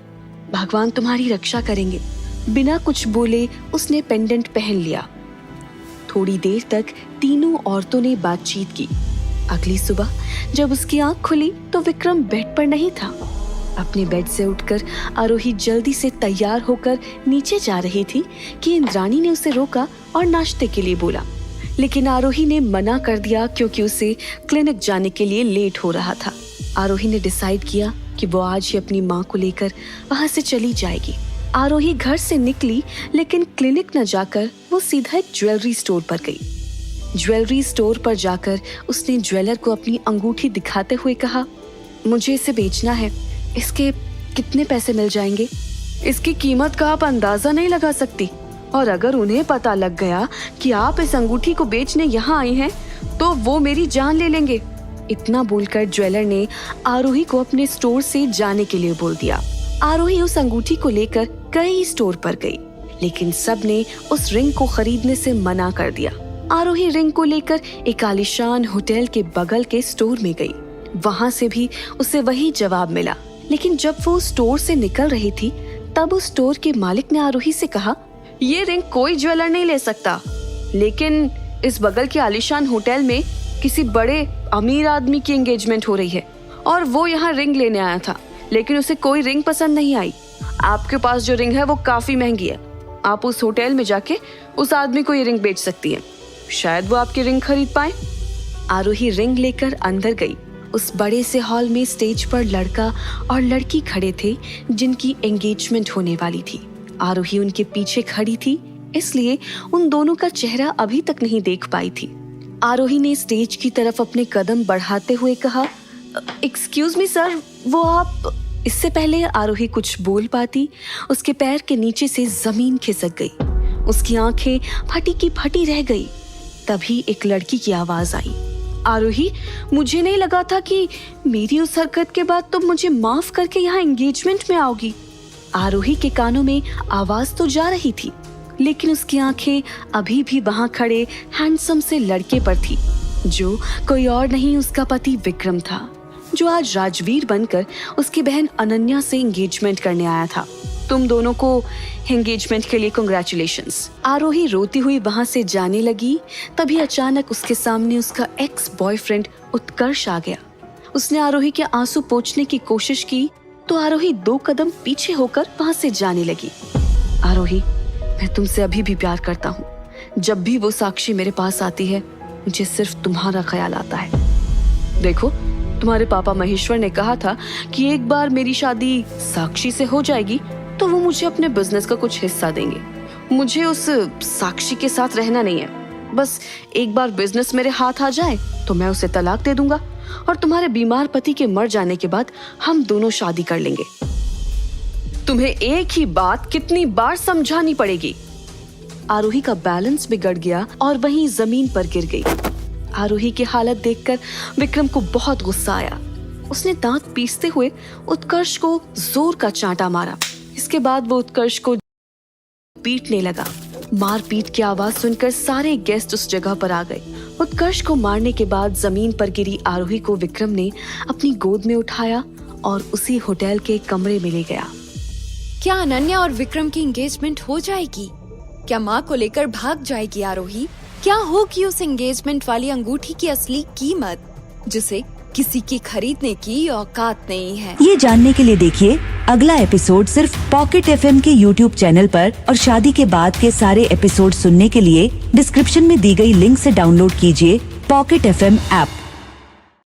भगवान तुम्हारी रक्षा करेंगे। बिना कुछ बोले उसने पेंडेंट पहन लिया। थोड़ी देर तक तीनों औरतों ने बातचीत की। अगली सुबह जब उसकी आंख खुली तो विक्रम बेड पर नहीं था। अपने बेड से उठकर आरोही जल्दी से तैयार होकर नीचे जा रही थी कि इंद्राणी ने उसे रोका और नाश्ते के लिए बोला, लेकिन आरोही ने मना कर दिया क्योंकि उसे क्लिनिक जाने के लिए लेट हो रहा था। आरोही ने डिसाइड किया कि वो आज ही अपनी माँ को लेकर वहाँ से चली जाएगी। आरोही घर से निकली, लेकिन क्लिनिक न जाकर वो सीधा एक ज्वेलरी स्टोर पर गई। ज्वेलरी स्टोर पर जाकर उसने ज्वेलर को अपनी अंगूठी दिखाते हुए कहा, मुझे इसे बेचना है, इसके कितने पैसे मिल जाएंगे? इसकी कीमत का आप अंदाजा नहीं लगा सकती, और अगर उन्हें पता लग गया कि आप इस अंगूठी को बेचने यहाँ आई हैं, तो वो मेरी जान ले लेंगे। इतना बोलकर ज्वेलर ने आरोही को अपने स्टोर से जाने के लिए बोल दिया। आरोही उस अंगूठी को लेकर कई स्टोर पर गई, लेकिन सब ने उस रिंग को खरीदने से मना कर दिया। आरोही रिंग को लेकर एक आलीशान होटल के बगल के स्टोर में गई। वहाँ से भी उसे वही जवाब मिला, लेकिन जब वो स्टोर से निकल रही थी तब उस स्टोर के मालिक ने आरोही से कहा, ये रिंग कोई ज्वेलर नहीं ले सकता, लेकिन इस बगल के आलीशान होटल में किसी बड़े अमीर आदमी की एंगेजमेंट हो रही है और वो यहाँ रिंग लेने आया था, लेकिन उसे कोई रिंग पसंद नहीं आई। आपके पास जो रिंग है वो काफी महंगी है। आप उस होटल में जाके उस आदमी को ये रिंग बेच सकती हैं, शायद वो आपकी रिंग खरीद पाए। आरोही रिंग लेकर अंदर गई। उस बड़े से हॉल में स्टेज पर लड़का और लड़की खड़े थे जिनकी एंगेजमेंट होने वाली थी। आरोही उनके पीछे खड़ी थी, इसलिए उन दोनों का चेहरा अभी तक नहीं देख पाई थी। आरोही ने स्टेज की तरफ अपने कदम बढ़ाते हुए कहा, एक्सक्यूज मी सर, वो आप। इससे पहले आरोही कुछ बोल पाती, उसके पैर के नीचे से जमीन खिसक गई। उसकी आंखें फटी की फटी रह गई। तभी एक लड़की की आवाज आई, आरोही, मुझे नहीं लगा था कि मेरी उस हरकत के बाद तुम मुझे माफ करके यहाँ एंगेजमेंट में आओगी। आरोही के कानों में आवाज तो जा रही थी, लेकिन उसकी आंखें अभी भी वहां खड़े हैंडसम से लड़के पर थी, जो कोई और नहीं उसका पति विक्रम था, जो आज राजवीर बनकर उसकी बहन अनन्या से एंगेजमेंट करने आया था। तुम दोनों को एंगेजमेंट के लिए कांग्रेचुलेशंस। आरोही रोती हुई वहां से जाने लगी, तभी अचानक उसके सामने उसका एक्स बॉयफ्रेंड उत्कर्ष आ गया। उसने आरोही के आंसू पोंछने की कोशिश की तो आरोही 2 कदम पीछे होकर वहां से जाने लगी। आरोही, मैं तुमसे अभी भी प्यार करता हूँ। जब भी वो साक्षी मेरे पास आती है, मुझे सिर्फ तुम्हारा ख्याल आता है। देखो, तुम्हारे पापा महेश्वर ने कहा था कि एक बार मेरी शादी साक्षी से हो जाएगी तो वो मुझे अपने बिजनेस का कुछ हिस्सा देंगे। मुझे उस साक्षी के साथ रहना नहीं है। बस एक बार बिजनेस मेरे हाथ आ जाए तो मैं उसे तलाक दे दूंगा और तुम्हारे बीमार पति के मर जाने के बाद हम दोनों शादी कर लेंगे। तुम्हें एक ही बात कितनी बार समझानी पड़ेगी। आरोही का बैलेंस बिगड़ गया और वहीं जमीन पर गिर गई। आरोही की हालत देखकर विक्रम को बहुत गुस्सा आया। उसने दांत पीसते हुए उत्कर्ष को जोर का चांटा मारा। इसके बाद वो उत्कर्ष को पीटने लगा। मारपीट की आवाज सुनकर सारे गेस्ट उस जगह पर आ गए। उत्कर्ष को मारने के बाद जमीन पर गिरी आरोही को विक्रम ने अपनी गोद में उठाया और उसी होटल के कमरे में ले गया। क्या अनन्या और विक्रम की एंगेजमेंट हो जाएगी? क्या माँ को लेकर भाग जाएगी आरोही? क्या होगी उस एंगेजमेंट वाली अंगूठी की असली कीमत, जिसे किसी की खरीदने की औकात नहीं है? ये जानने के लिए देखिए अगला एपिसोड सिर्फ पॉकेट FM के YouTube चैनल पर, और शादी के बाद के सारे एपिसोड सुनने के लिए डिस्क्रिप्शन में दी गई लिंक से डाउनलोड कीजिए पॉकेट FM ऐप।